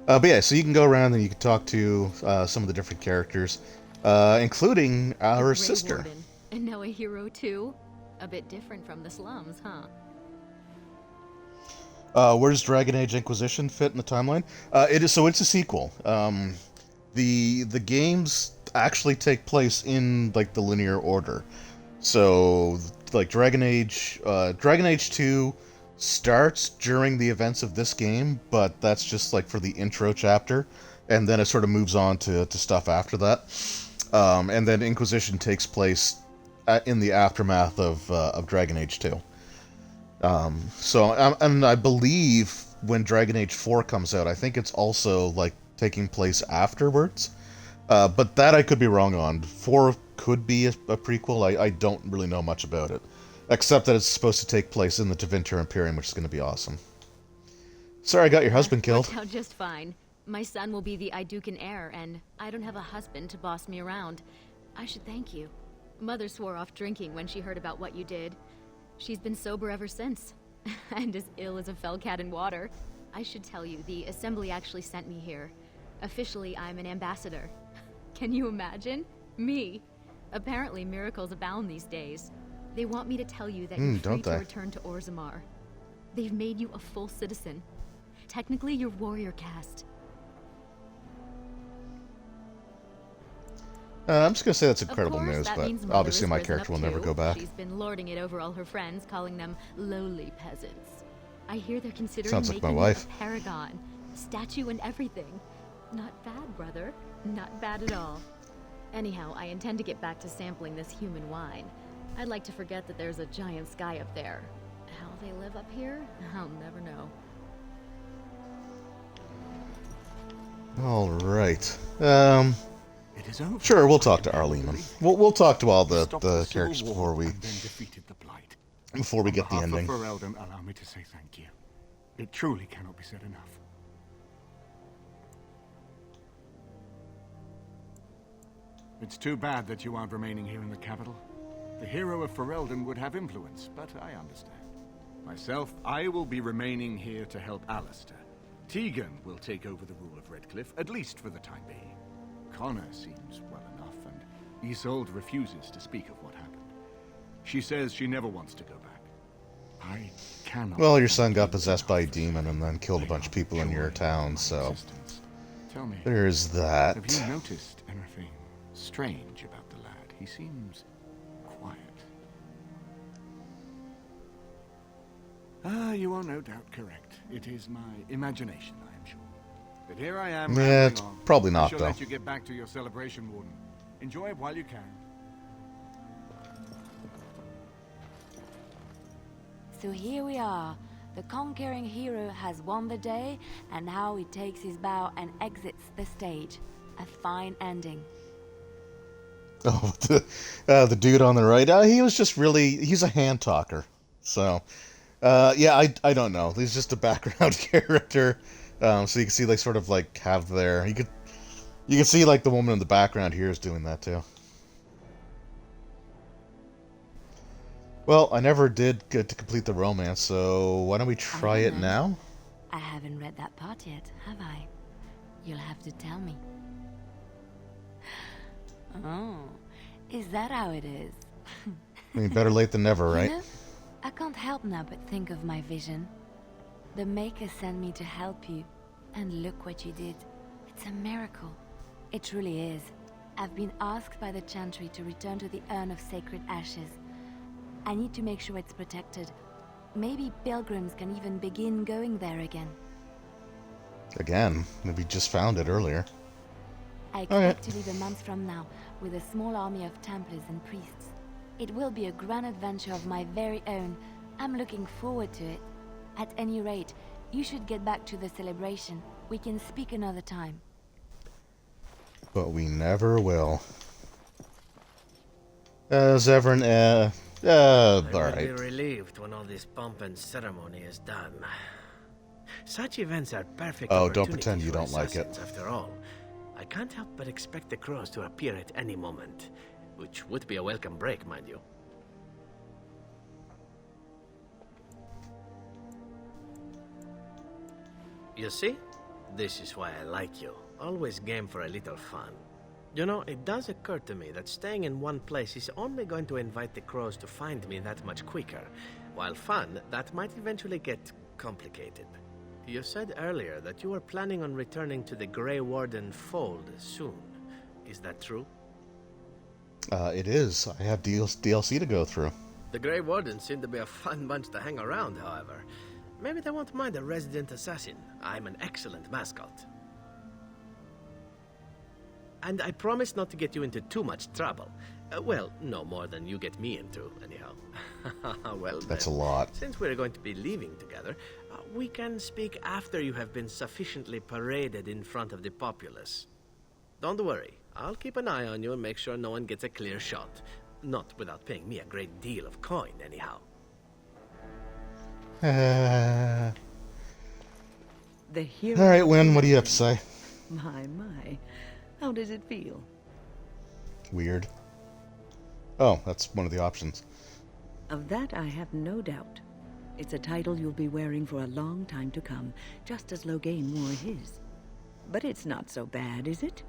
But yeah, so you can go around and you can talk to some of the different characters, including our sister. Warden. And now a hero too? A bit different from the slums, huh? Where does Dragon Age Inquisition fit in the timeline? It's a sequel. The games actually take place in like the linear order. So like Dragon Age 2 starts during the events of this game, but that's just like for the intro chapter, and then it sort of moves on to stuff after that. And then Inquisition takes place in the aftermath of Dragon Age 2. And I believe when Dragon Age 4 comes out, I think it's also like taking place afterwards. But that I could be wrong on. 4 could be a prequel. I don't really know much about it, except that it's supposed to take place in the Tevinter Imperium, which is going to be awesome. Sorry, I got your husband killed. Worked out just fine. My son will be the Idukan heir, and I don't have a husband to boss me around. I should thank you. Mother swore off drinking when she heard about what you did. She's been sober ever since, and as ill as a fell cat in water. I should tell you, the Assembly actually sent me here. Officially, I'm an ambassador. Can you imagine? Me. Apparently, miracles abound these days. They want me to tell you that you're free to return to Orzammar. They've made you a full citizen. Technically, you're warrior caste. I'm just going to say that's incredible news, but obviously my character will never go back. She's been lording it over all her friends, calling them lowly peasants. I hear they're considering Sounds like my making wife. you a paragon, statue and everything. Not bad, brother. Not bad at all. Anyhow, I intend to get back to sampling this human wine. I'd like to forget that there's a giant sky up there. How they live up here? I'll never know. All right. Sure, we'll talk to Arlene. We'll talk to all the characters before we get the ending. Ferelden, allow me to say thank you. It truly cannot be said enough. It's too bad that you aren't remaining here in the capital. The hero of Ferelden would have influence, but I understand. Myself, I will be remaining here to help Alistair. Tegan will take over the rule of Redcliffe, at least for the time being. Connor seems well enough, and Isolde refuses to speak of what happened. She says she never wants to go back. I cannot... Well, your son got possessed by a demon and then killed a bunch of people in your town, so... Tell me, there's that. Have you noticed anything strange about the lad? He seems quiet. You are no doubt correct. It is my imagination, I am sure. But here I am. Yeah, it's probably not, I shall though. let you get back to your celebration, Warden. Enjoy it while you can. So here we are. The conquering hero has won the day, and now he takes his bow and exits the stage. A fine ending. Oh, the dude on the right, he was just really... He's a hand talker. So, yeah, I don't know. He's just a background character. So you can see, like, sort of, like, have their... You can see, like, the woman in the background here is doing that, too. Well, I never did get to complete the romance, so why don't we try it now? I haven't read that part yet, have I? You'll have to tell me. Oh, is that how it is? I mean, better late than never, right? You know, I can't help now but think of my vision. The Maker sent me to help you, and look what you did. It's a miracle. It truly is. I've been asked by the Chantry to return to the Urn of Sacred Ashes. I need to make sure it's protected. Maybe pilgrims can even begin going there again. Again? We just found it earlier. I expect to leave a month from now with a small army of Templars and priests. It will be a grand adventure of my very own. I'm looking forward to it. At any rate, you should get back to the celebration. We can speak another time. But we never will. Zevran, I will alright. be relieved when all this pomp and ceremony is done. Such events are perfect. Oh, don't pretend you don't like it. After all, I can't help but expect the crows to appear at any moment, which would be a welcome break, mind you. You see? This is why I like you. Always game for a little fun. You know, it does occur to me that staying in one place is only going to invite the crows to find me that much quicker, while fun, that might eventually get complicated. You said earlier that you were planning on returning to the Grey Warden fold soon. Is that true? It is. I have DLC to go through. The Grey Wardens seem to be a fun bunch to hang around, however. Maybe they won't mind a resident assassin. I'm an excellent mascot. And I promise not to get you into too much trouble. Well, no more than you get me into, anyhow. Well, that's then, a lot. Since we're going to be leaving together, we can speak after you have been sufficiently paraded in front of the populace. Don't worry, I'll keep an eye on you and make sure no one gets a clear shot. Not without paying me a great deal of coin, anyhow. The hero. All right, Wynn, what do you have to say? My. How does it feel? Weird. Oh, that's one of the options. Of that I have no doubt. It's a title you'll be wearing for a long time to come, just as Loghain wore his. But it's not so bad, is it?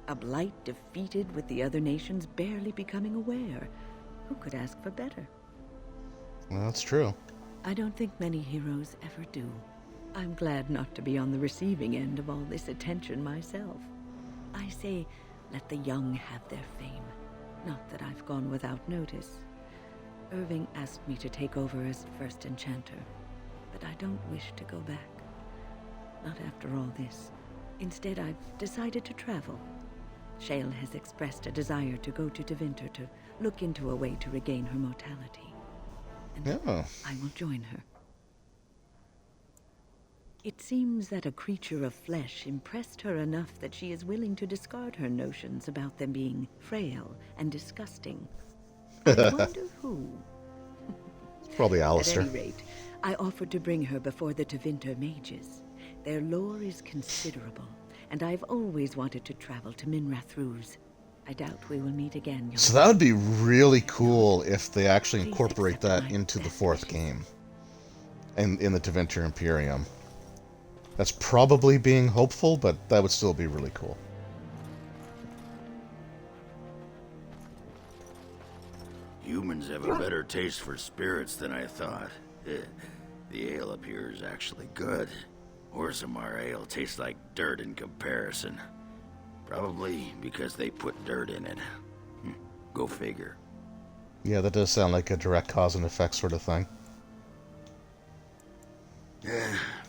A blight defeated with the other nations barely becoming aware. Who could ask for better? Well, that's true. I don't think many heroes ever do. I'm glad not to be on the receiving end of all this attention myself. I say, let the young have their fame. Not that I've gone without notice. Irving asked me to take over as first enchanter, but I don't wish to go back. Not after all this. Instead, I've decided to travel. Shale has expressed a desire to go to Tevinter to look into a way to regain her mortality. And I will join her. It seems that a creature of flesh impressed her enough that she is willing to discard her notions about them being frail and disgusting. I wonder who. It's probably Alistair. At any rate, I offered to bring her before the Tevinter mages. Their lore is considerable, and I've always wanted to travel to Minrath Ruse. I doubt we will meet again. So that would be really cool if they actually incorporate that into the fourth game. In the Tevinter Imperium. That's probably being hopeful, but that would still be really cool. Humans have a better taste for spirits than I thought. The ale up here is actually good. Orzammar ale tastes like dirt in comparison. Probably because they put dirt in it. Go figure. Yeah, that does sound like a direct cause and effect sort of thing.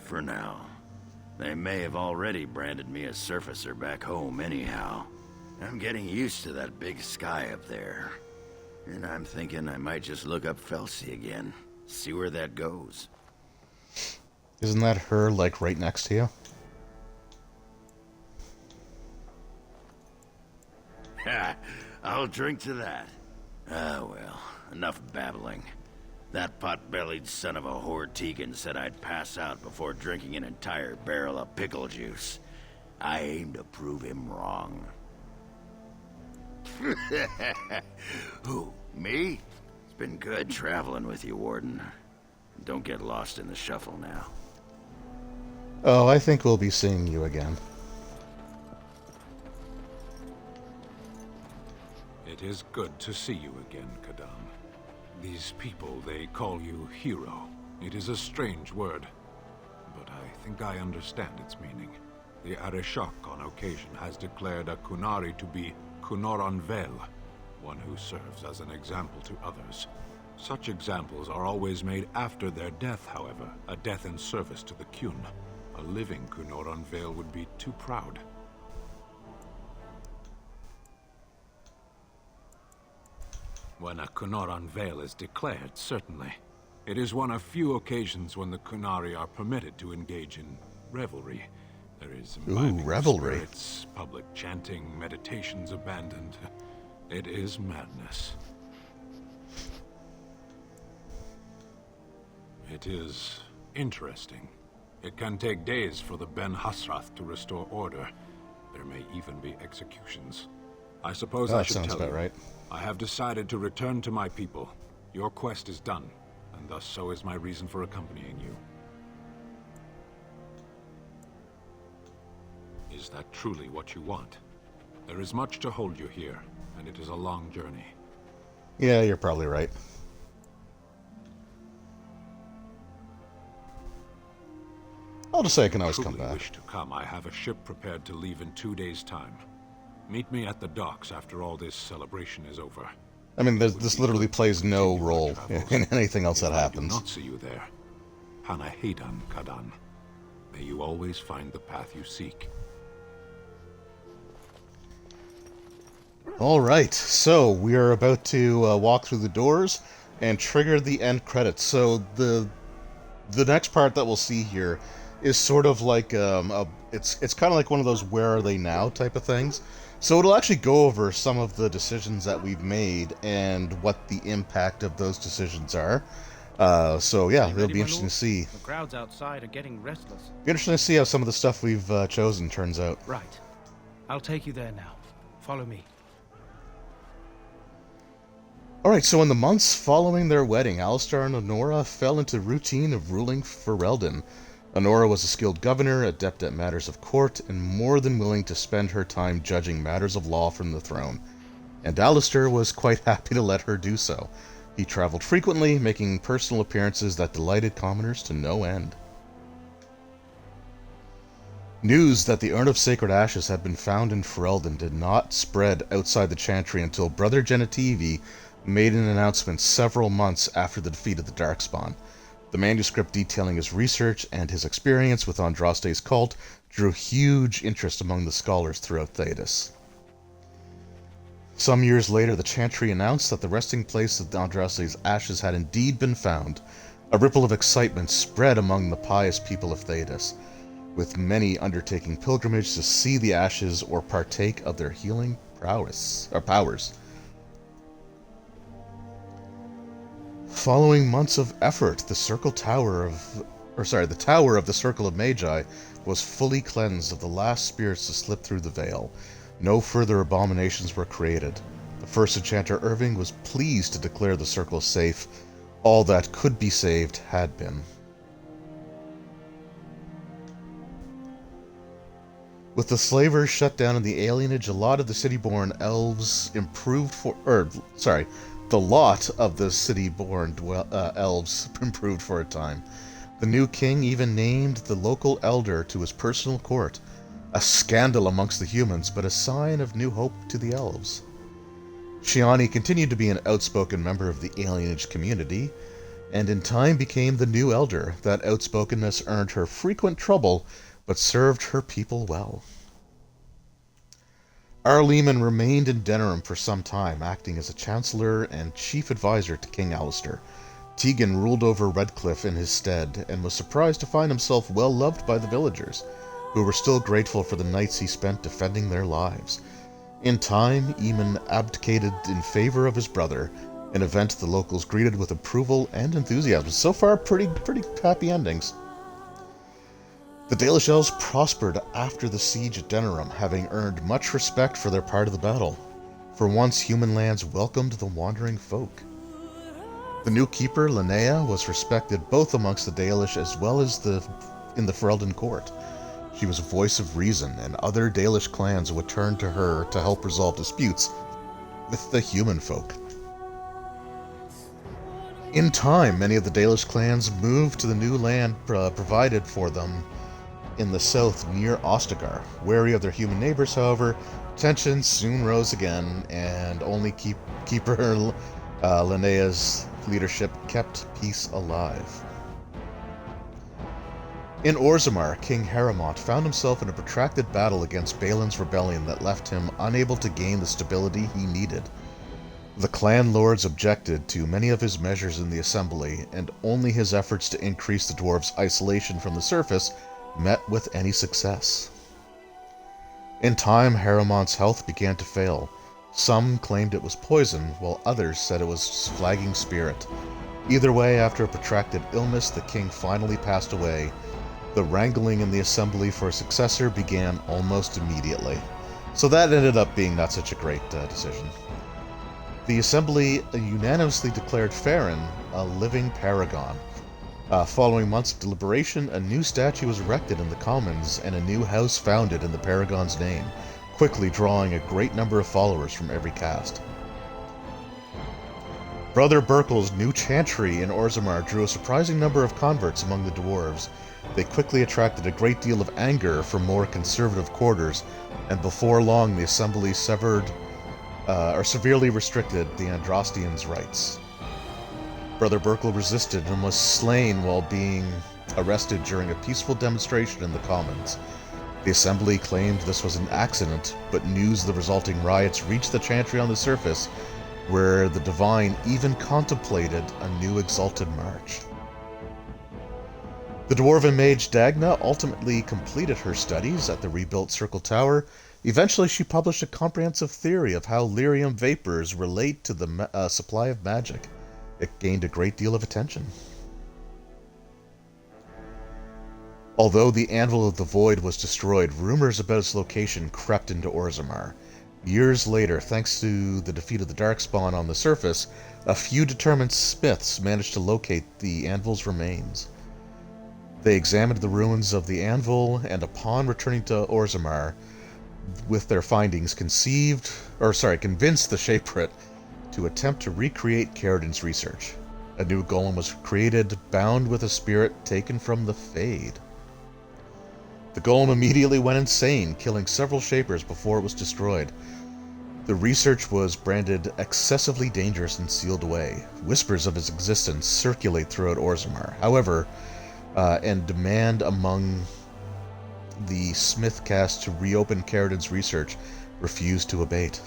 For now. They may have already branded me a surfacer back home anyhow. I'm getting used to that big sky up there. And I'm thinking I might just look up Felsi again. See where that goes. Isn't that her, like, right next to you? Ha! I'll drink to that. Ah, well, enough babbling. That pot-bellied son of a whore Tegan said I'd pass out before drinking an entire barrel of pickle juice. I aim to prove him wrong. Who, me? It's been good traveling with you, Warden. Don't get lost in the shuffle now. Oh, I think we'll be seeing you again. It is good to see you again, Kadan. These people, they call you hero. It is a strange word, but I think I understand its meaning. The Arishok on occasion has declared a Kunari to be Kunoran Vel, one who serves as an example to others. Such examples are always made after their death, however, a death in service to the Kyun. A living Kunoran Vel would be too proud. When a Kunoran Vel is declared, certainly. It is one of few occasions when the Kunari are permitted to engage in revelry. There is revelry. Spirits, public chanting, meditations abandoned. It is madness. It is interesting. It can take days for the Ben Hasrath to restore order. There may even be executions. I suppose I should tell you. Right. I have decided to return to my people. Your quest is done, and thus so is my reason for accompanying you. Is that truly what you want? There is much to hold you here, and it is a long journey. Yeah, you're probably right. I'll just say I can always come back. Wish to come, I have a ship prepared to leave in 2 days' time. Meet me at the docks after all this celebration is over. I mean, this literally plays no role in anything else that happens. I do not see you there. Panahedan, Kadan. May you always find the path you seek. All right, so we are about to walk through the doors and trigger the end credits. So the next part that we'll see here is sort of like it's kind of like one of those "where are they now" type of things. So it'll actually go over some of the decisions that we've made and what the impact of those decisions are. So yeah, it'll be interesting to see. The crowds outside are getting restless. Be interesting to see how some of the stuff we've chosen turns out. Right. I'll take you there now. Follow me. Alright, so in the months following their wedding, Alistair and Honora fell into routine of ruling Ferelden. Honora was a skilled governor, adept at matters of court, and more than willing to spend her time judging matters of law from the throne. And Alistair was quite happy to let her do so. He traveled frequently, making personal appearances that delighted commoners to no end. News that the Urn of Sacred Ashes had been found in Ferelden did not spread outside the Chantry until Brother Genetivi made an announcement several months after the defeat of the Darkspawn. The manuscript detailing his research and his experience with Andraste's cult drew huge interest among the scholars throughout Thedas. Some years later, the Chantry announced that the resting place of Andraste's ashes had indeed been found. A ripple of excitement spread among the pious people of Thedas, with many undertaking pilgrimage to see the ashes or partake of their healing powers. Following months of effort, the Tower of the Circle of Magi was fully cleansed of the last spirits to slip through the veil. No further abominations were created. The first enchanter Irving was pleased to declare the circle safe. All that could be saved had been. With the slavers shut down in the alienage, a lot of the city-born elves improved for a time. The new king even named the local elder to his personal court. A scandal amongst the humans, but a sign of new hope to the elves. Shiani continued to be an outspoken member of the alienage community, and in time became the new elder. That outspokenness earned her frequent trouble, but served her people well. Arleman remained in Denerim for some time, acting as a chancellor and chief advisor to King Alistair. Tegan ruled over Redcliffe in his stead, and was surprised to find himself well loved by the villagers, who were still grateful for the nights he spent defending their lives. In time, Eamon abdicated in favor of his brother, an event the locals greeted with approval and enthusiasm. So far, pretty happy endings. The Dalish Elves prospered after the siege at Denerim, having earned much respect for their part of the battle. For once, human lands welcomed the wandering folk. The new keeper, Linnea, was respected both amongst the Dalish as well as in the Ferelden court. She was a voice of reason, and other Dalish clans would turn to her to help resolve disputes, with the human folk. In time, many of the Dalish clans moved to the new land provided for them in the south near Ostagar. Wary of their human neighbors, however, tensions soon rose again, and only Keeper Linnea's leadership kept peace alive. In Orzammar, King Harrimont found himself in a protracted battle against Balin's rebellion that left him unable to gain the stability he needed. The clan lords objected to many of his measures in the assembly, and only his efforts to increase the dwarves' isolation from the surface met with any success. In time, Harrimont's health began to fail. Some claimed it was poison, while others said it was flagging spirit. Either way, after a protracted illness, the king finally passed away. The wrangling in the assembly for a successor began almost immediately. So that ended up being not such a great decision. The assembly unanimously declared Farron a living paragon. Following months of deliberation, a new statue was erected in the Commons and a new house founded in the paragon's name, quickly drawing a great number of followers from every caste. Brother Berkel's new chantry in Orzammar drew a surprising number of converts among the dwarves. They quickly attracted a great deal of anger from more conservative quarters, and before long the assembly severely restricted the Andrastians' rights. Brother Berkel resisted and was slain while being arrested during a peaceful demonstration in the Commons. The assembly claimed this was an accident, but news of the resulting riots reached the chantry on the surface, where the divine even contemplated a new exalted march. The dwarven mage Dagna ultimately completed her studies at the rebuilt Circle Tower. Eventually, she published a comprehensive theory of how lyrium vapors relate to the supply of magic. It gained a great deal of attention. Although the Anvil of the Void was destroyed, rumors about its location crept into Orzammar. Years later, thanks to the defeat of the Darkspawn on the surface, a few determined smiths managed to locate the Anvil's remains. They examined the ruins of the Anvil, and upon returning to Orzammar with their findings, convinced the Shaperit to attempt to recreate Caridin's research. A new golem was created, bound with a spirit taken from the Fade. The golem immediately went insane, killing several Shapers before it was destroyed. The research was branded excessively dangerous and sealed away. Whispers of its existence circulate throughout Orzammar. However, and demand among the Smith caste to reopen Caridin's research refused to abate.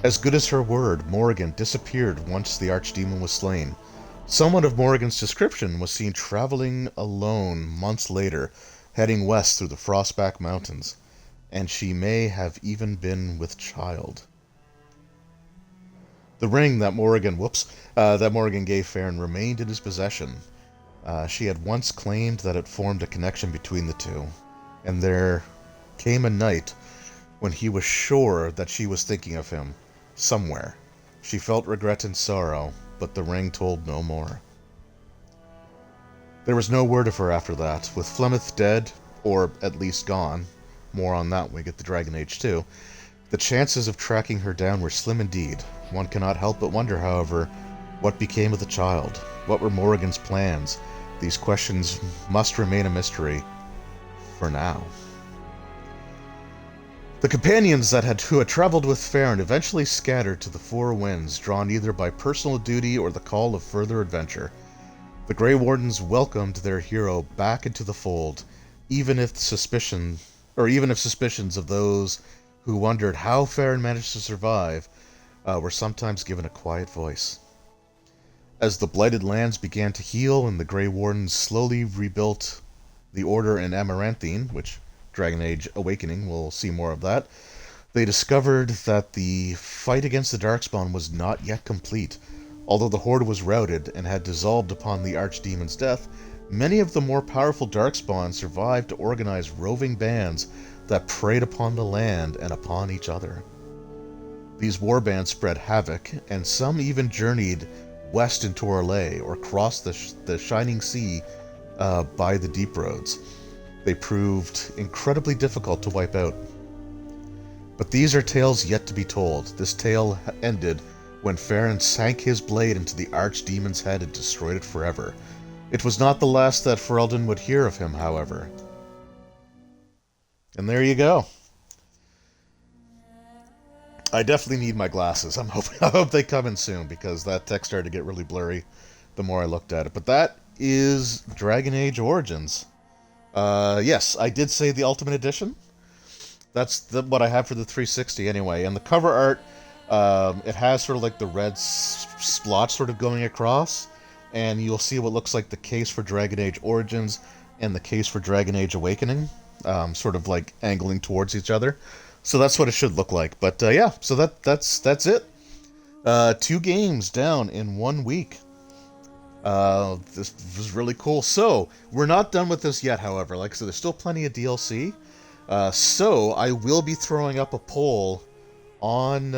As good as her word, Morrigan disappeared once the Archdemon was slain. Someone of Morrigan's description was seen traveling alone months later, heading west through the Frostback Mountains, and she may have even been with child. The ring that Morrigan gave Farron remained in his possession. She had once claimed that it formed a connection between the two, and there came a night when he was sure that she was thinking of him, somewhere. She felt regret and sorrow, but the ring told no more. There was no word of her after that. With Flemeth dead, or at least gone, more on that when we get to Dragon Age 2, the chances of tracking her down were slim indeed. One cannot help but wonder, however, what became of the child? What were Morrigan's plans? These questions must remain a mystery for now. The companions who had traveled with Farron eventually scattered to the four winds, drawn either by personal duty or the call of further adventure. The Grey Wardens welcomed their hero back into the fold, even if suspicions of those who wondered how Farron managed to survive were sometimes given a quiet voice. As the blighted lands began to heal and the Grey Wardens slowly rebuilt the Order in Amaranthine, which Dragon Age Awakening, we'll see more of that, they discovered that the fight against the Darkspawn was not yet complete. Although the Horde was routed and had dissolved upon the Archdemon's death, many of the more powerful Darkspawn survived to organize roving bands that preyed upon the land and upon each other. These warbands spread havoc, and some even journeyed west into Orlais or crossed the Shining Sea by the Deep Roads. They proved incredibly difficult to wipe out. But these are tales yet to be told. This tale ended when Farron sank his blade into the Archdemon's head and destroyed it forever. It was not the last that Ferelden would hear of him, however. And there you go. I definitely need my glasses. I hope they come in soon, because that text started to get really blurry the more I looked at it. But that is Dragon Age Origins. Yes, I did say the Ultimate Edition. That's what I have for the 360 anyway. And the cover art, it has sort of like the red splotch sort of going across. And you'll see what looks like the case for Dragon Age Origins and the case for Dragon Age Awakening. Sort of like angling towards each other. So that's what it should look like. But yeah, so that's it. 2 games down in 1 week. This was really cool. So, we're not done with this yet, however. Like I said, there's still plenty of DLC. So, I will be throwing up a poll on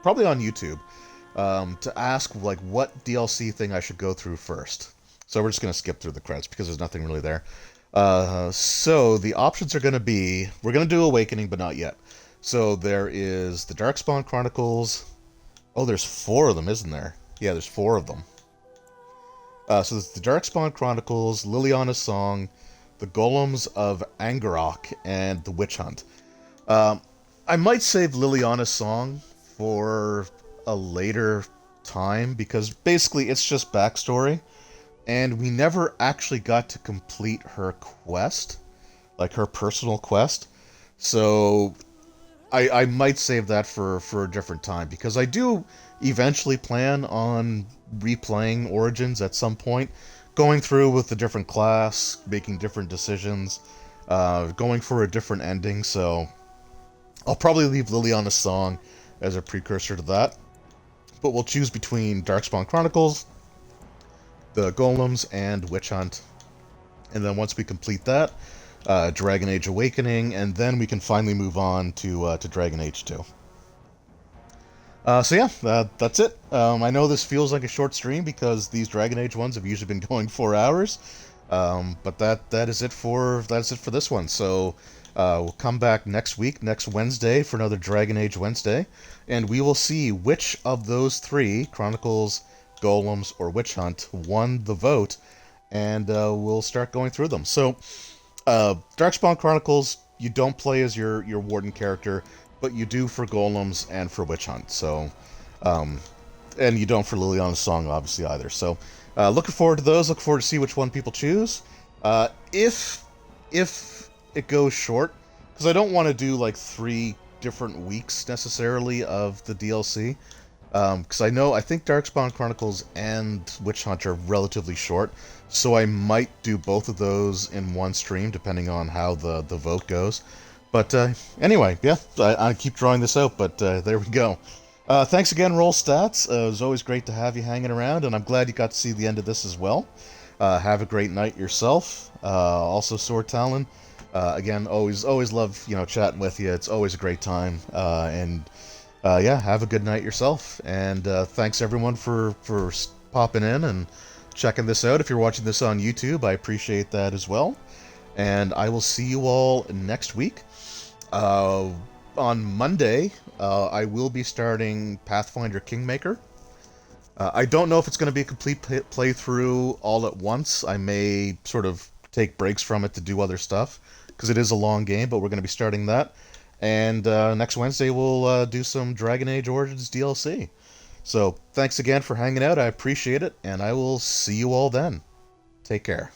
probably on YouTube, to ask, like, what DLC thing I should go through first. So, we're just going to skip through the credits, because there's nothing really there. So, the options are going to be, we're going to do Awakening, but not yet. So, there is the Darkspawn Chronicles. Oh, there's 4 of them, isn't there? Yeah, there's 4 of them. So there's the Darkspawn Chronicles, Liliana's Song, the Golems of Angarok, and the Witch Hunt. I might save Liliana's Song for a later time, because basically it's just backstory, and we never actually got to complete her quest, like her personal quest. So I might save that for a different time, because I do eventually plan on replaying Origins at some point, going through with a different class, making different decisions, going for a different ending, so I'll probably leave Liliana's Song as a precursor to that. But we'll choose between Darkspawn Chronicles, the Golems, and Witch Hunt. And then once we complete that, Dragon Age Awakening, and then we can finally move on to Dragon Age 2. So yeah, that's it. I know this feels like a short stream because these Dragon Age ones have usually been going 4 hours, but that is it for this one. So we'll come back next week, next Wednesday, for another Dragon Age Wednesday, and we will see which of those 3, Chronicles, Golems, or Witch Hunt, won the vote, and we'll start going through them. So Darkspawn Chronicles, you don't play as your Warden character, but you do for Golems and for Witch Hunt. So, and you don't for Liliana's Song, obviously, either. So, looking forward to those. Looking forward to see which one people choose. If it goes short, because I don't want to do like 3 different weeks necessarily of the DLC. Because I think Darkspawn Chronicles and Witch Hunt are relatively short, so I might do both of those in one stream, depending on how the vote goes. But anyway, yeah, I keep drawing this out, but there we go. Thanks again, Roll Stats. It was always great to have you hanging around, and I'm glad you got to see the end of this as well. Have a great night yourself. Also, Sword Talon. Again, always love chatting with you. It's always a great time. And yeah, have a good night yourself. And thanks everyone for popping in and checking this out. If you're watching this on YouTube, I appreciate that as well. And I will see you all next week. On Monday, I will be starting Pathfinder Kingmaker. I don't know if it's going to be a complete playthrough all at once. I may sort of take breaks from it to do other stuff, because it is a long game, but we're going to be starting that. And next Wednesday, we'll do some Dragon Age Origins DLC. So thanks again for hanging out. I appreciate it, and I will see you all then. Take care.